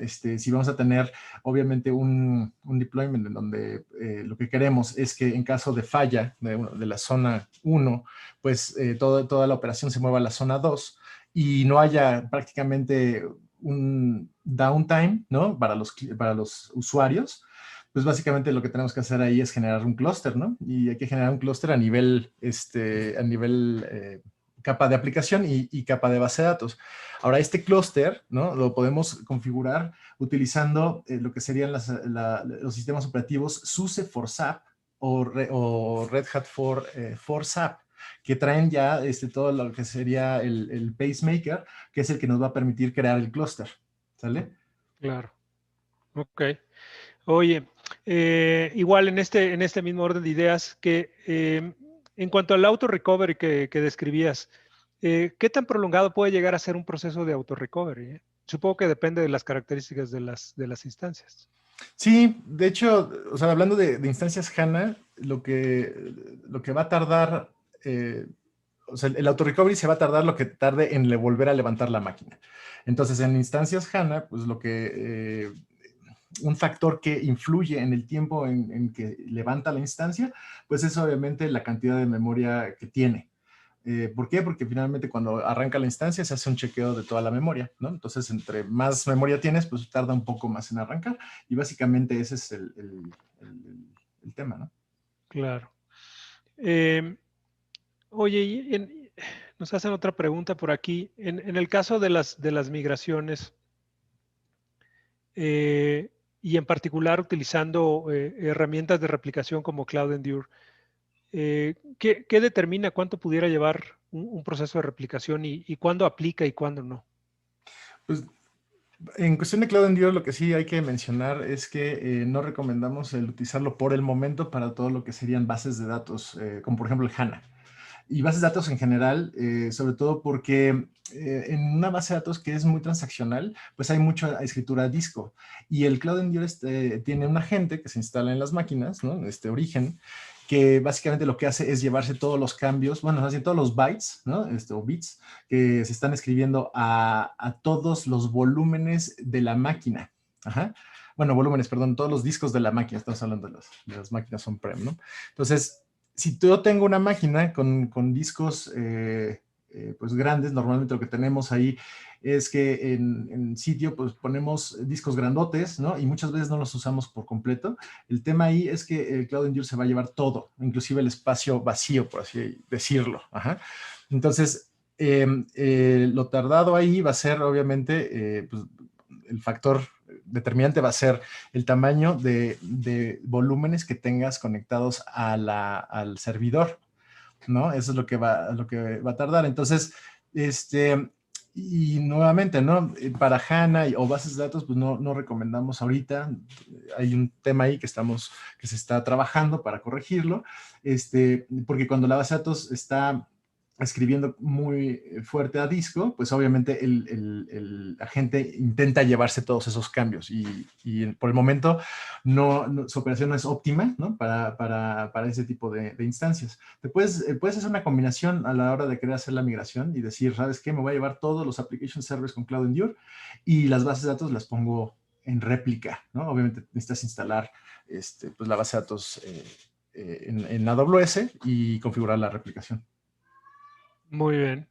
Si vamos a tener, obviamente, un deployment en donde lo que queremos es que en caso de falla de la zona 1, pues toda la operación se mueva a la zona 2 y no haya prácticamente un downtime, ¿no? Para los usuarios, pues básicamente lo que tenemos que hacer ahí es generar un clúster, ¿no? Y hay que generar un clúster a nivel capa de aplicación y capa de base de datos. Ahora, este clúster, ¿no? Lo podemos configurar utilizando lo que serían los sistemas operativos SUSE for SAP o Red Hat for SAP, que traen ya todo lo que sería el pacemaker, que es el que nos va a permitir crear el clúster, ¿sale? Claro. Ok. Oye, igual en este mismo orden de ideas, que en cuanto al auto recovery que describías, ¿qué tan prolongado puede llegar a ser un proceso de auto recovery? Supongo que depende de las características de las instancias. Sí, de hecho, o sea, hablando de instancias HANA, lo que va a tardar, o sea, el auto-recovery se va a tardar lo que tarde en volver a levantar la máquina. Entonces, en instancias HANA, pues un factor que influye en el tiempo en que levanta la instancia, pues es obviamente la cantidad de memoria que tiene. ¿Por qué? Porque finalmente cuando arranca la instancia se hace un chequeo de toda la memoria, ¿no? Entonces, entre más memoria tienes, pues tarda un poco más en arrancar. Y básicamente ese es el tema, ¿no? Claro. Eh, Oye, nos hacen otra pregunta por aquí. En el caso de las migraciones, y en particular utilizando herramientas de replicación como Cloud Endure, ¿qué determina cuánto pudiera llevar un proceso de replicación y cuándo aplica y cuándo no? Pues en cuestión de Cloud Endure, lo que sí hay que mencionar es que no recomendamos el utilizarlo por el momento para todo lo que serían bases de datos, como por ejemplo el HANA. Y bases de datos en general, sobre todo porque en una base de datos que es muy transaccional, pues hay mucha escritura a disco. Y el Cloud Endure tiene un agente que se instala en las máquinas, ¿no? Origen, que básicamente lo que hace es llevarse todos los cambios, bueno, así todos los bytes, ¿no? O bits que se están escribiendo a todos los volúmenes de la máquina. Ajá. Bueno, volúmenes, perdón, todos los discos de la máquina, estamos hablando de las máquinas on-prem, ¿no? Entonces, si yo tengo una máquina con discos pues grandes, normalmente lo que tenemos ahí es que en sitio pues ponemos discos grandotes, ¿no? Y muchas veces no los usamos por completo. El tema ahí es que el Cloud Endure se va a llevar todo, inclusive el espacio vacío, por así decirlo. Ajá. Entonces, lo tardado ahí va a ser obviamente pues, el factor determinante va a ser el tamaño de volúmenes que tengas conectados al servidor, ¿no? Eso es lo que va a tardar. Entonces, Y nuevamente, ¿no? Para HANA o bases de datos, pues no recomendamos ahorita. Hay un tema ahí que se está trabajando para corregirlo, porque cuando la base de datos está escribiendo muy fuerte a disco, pues obviamente el agente intenta llevarse todos esos cambios y por el momento su operación no es óptima, ¿no? Para ese tipo de instancias. Puedes hacer una combinación a la hora de querer hacer la migración y decir, ¿sabes qué? Me voy a llevar todos los application servers con Cloud Endure y las bases de datos las pongo en réplica, ¿no? Obviamente necesitas instalar pues la base de datos en AWS y configurar la replicación. Muy bien.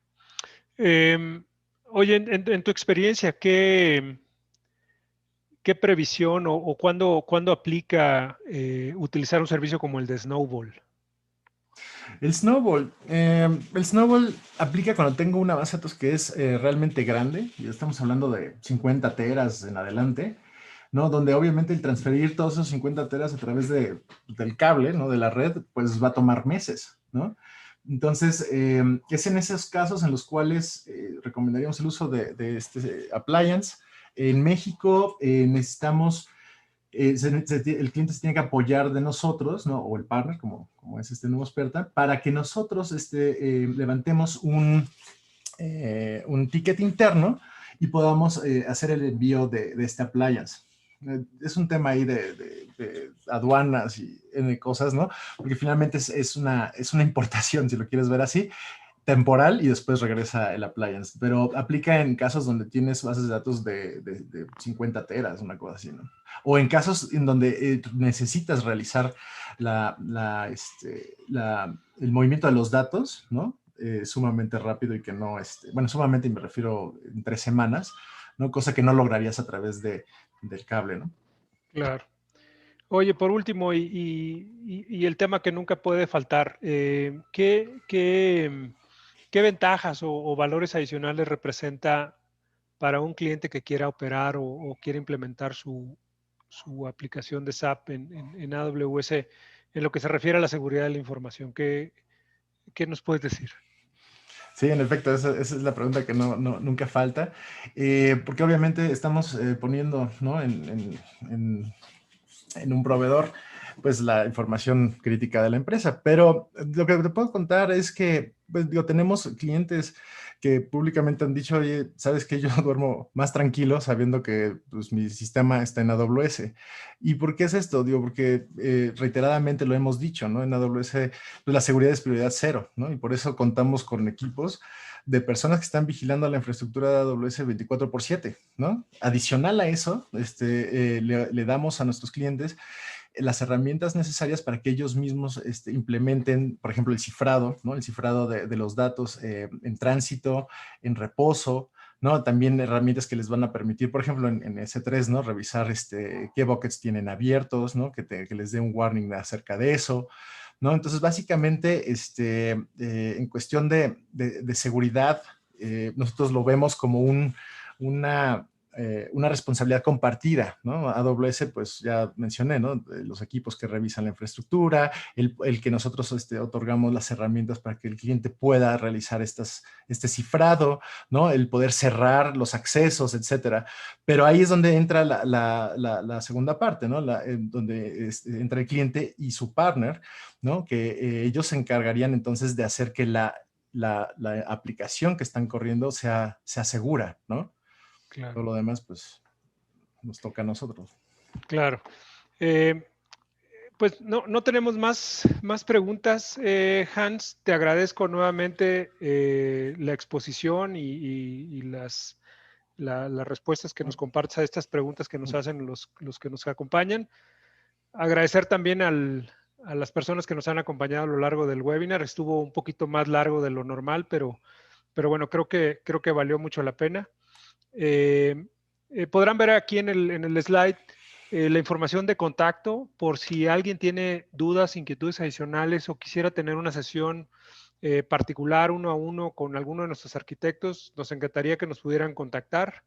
Oye, en tu experiencia, ¿qué previsión o cuándo aplica utilizar un servicio como el de Snowball? El Snowball aplica cuando tengo una base de datos que es realmente grande, y estamos hablando de 50 teras en adelante, ¿no? Donde obviamente el transferir todos esos 50 teras a través del cable, ¿no? De la red, pues va a tomar meses, ¿no? Entonces, es en esos casos en los cuales recomendaríamos el uso de este appliance. En México necesitamos el cliente se tiene que apoyar de nosotros, ¿no? O el partner, como es nuevo experta, para que nosotros levantemos un ticket interno y podamos hacer el envío de este appliance. Es un tema ahí de aduanas y de cosas, ¿no? Porque finalmente es una importación, si lo quieres ver así, temporal, y después regresa el appliance. Pero aplica en casos donde tienes bases de datos de 50 teras, una cosa así, ¿no? O en casos en donde necesitas realizar el movimiento de los datos, ¿no? Sumamente rápido y que no, bueno, sumamente me refiero en 3 semanas, ¿no? Cosa que no lograrías a través del cable, ¿no? Claro. Oye, por último, y el tema que nunca puede faltar, ¿qué ventajas o valores adicionales representa para un cliente que quiera operar o quiera implementar su aplicación de SAP en AWS en lo que se refiere a la seguridad de la información? ¿Qué nos puedes decir? Sí, en efecto, esa es la pregunta que nunca falta, porque obviamente estamos poniendo, ¿no? en un proveedor, pues la información crítica de la empresa. Pero lo que te puedo contar es que, pues, digo, tenemos clientes que públicamente han dicho, oye, ¿sabes qué? Yo duermo más tranquilo sabiendo que pues, mi sistema está en AWS. ¿Y por qué es esto? Digo, porque reiteradamente lo hemos dicho, ¿no? En AWS pues, la seguridad es prioridad cero, ¿no? Y por eso contamos con equipos de personas que están vigilando la infraestructura de AWS 24/7, ¿no? Adicional a eso, le damos a nuestros clientes las herramientas necesarias para que ellos mismos implementen, por ejemplo, el cifrado, ¿no? El cifrado de los datos en tránsito, en reposo, ¿no? También herramientas que les van a permitir, por ejemplo, en S3, ¿no? Revisar qué buckets tienen abiertos, ¿no? Que les dé un warning acerca de eso, ¿no? Entonces, básicamente, en cuestión de seguridad, nosotros lo vemos como una responsabilidad compartida, ¿no? AWS, pues ya mencioné, ¿no? Los equipos que revisan la infraestructura, el que nosotros otorgamos las herramientas para que el cliente pueda realizar este cifrado, ¿no? El poder cerrar los accesos, etcétera. Pero ahí es donde entra la segunda parte, ¿no? Donde entra el cliente y su partner, ¿no? Que ellos se encargarían entonces de hacer que la aplicación que están corriendo sea segura, ¿no? Claro. Todo lo demás, pues, nos toca a nosotros. Claro. Pues no tenemos más preguntas. Hans, te agradezco nuevamente la exposición y las respuestas que nos compartes a estas preguntas que nos hacen los que nos acompañan. Agradecer también a las personas que nos han acompañado a lo largo del webinar. Estuvo un poquito más largo de lo normal, pero bueno, creo que valió mucho la pena. Podrán ver aquí en el slide la información de contacto por si alguien tiene dudas, inquietudes adicionales o quisiera tener una sesión particular 1 a 1 con alguno de nuestros arquitectos. Nos encantaría que nos pudieran contactar,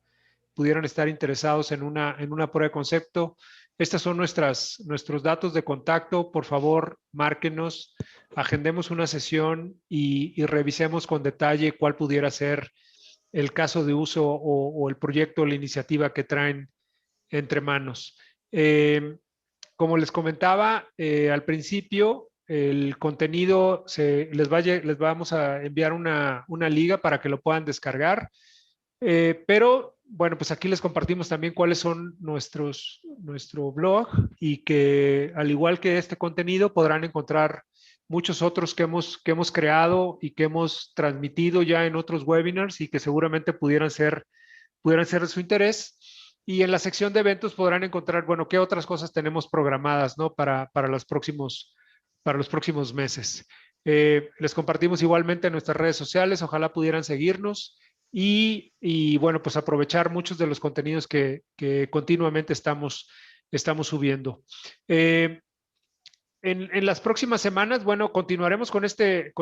pudieran estar interesados en una prueba de concepto. Estos son nuestros datos de contacto. Por favor, márquenos, agendemos una sesión y revisemos con detalle cuál pudiera ser el caso de uso o el proyecto o la iniciativa que traen entre manos. Como les comentaba al principio, el contenido les vamos a enviar una liga para que lo puedan descargar. Pero bueno, pues aquí les compartimos también cuáles son nuestro blog y que al igual que este contenido podrán encontrar muchos otros que hemos creado y que hemos transmitido ya en otros webinars y que seguramente pudieran ser de su interés. Y en la sección de eventos podrán encontrar, bueno, qué otras cosas tenemos programadas, ¿no? Para los próximos meses. Les compartimos igualmente en nuestras redes sociales, ojalá pudieran seguirnos y bueno, pues aprovechar muchos de los contenidos que continuamente estamos subiendo. En las próximas semanas, bueno, continuaremos con este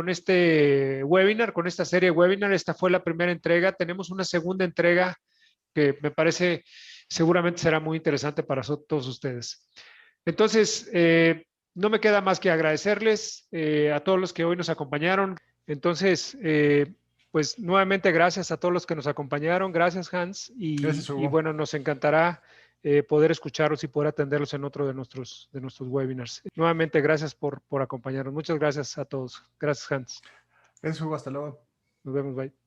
webinar, con esta serie de webinar. Esta fue la primera entrega. Tenemos una segunda entrega que me parece seguramente será muy interesante para todos ustedes. Entonces, no me queda más que agradecerles a todos los que hoy nos acompañaron. Entonces, pues nuevamente gracias a todos los que nos acompañañaron. Gracias, Hans. Gracias, Hugo. Y bueno, nos encantará poder escucharlos y poder atenderlos en otro de nuestros webinars. Nuevamente, gracias por acompañarnos. Muchas gracias a todos. Gracias, Hans. Gracias, Hugo. Hasta luego. Nos vemos. Bye.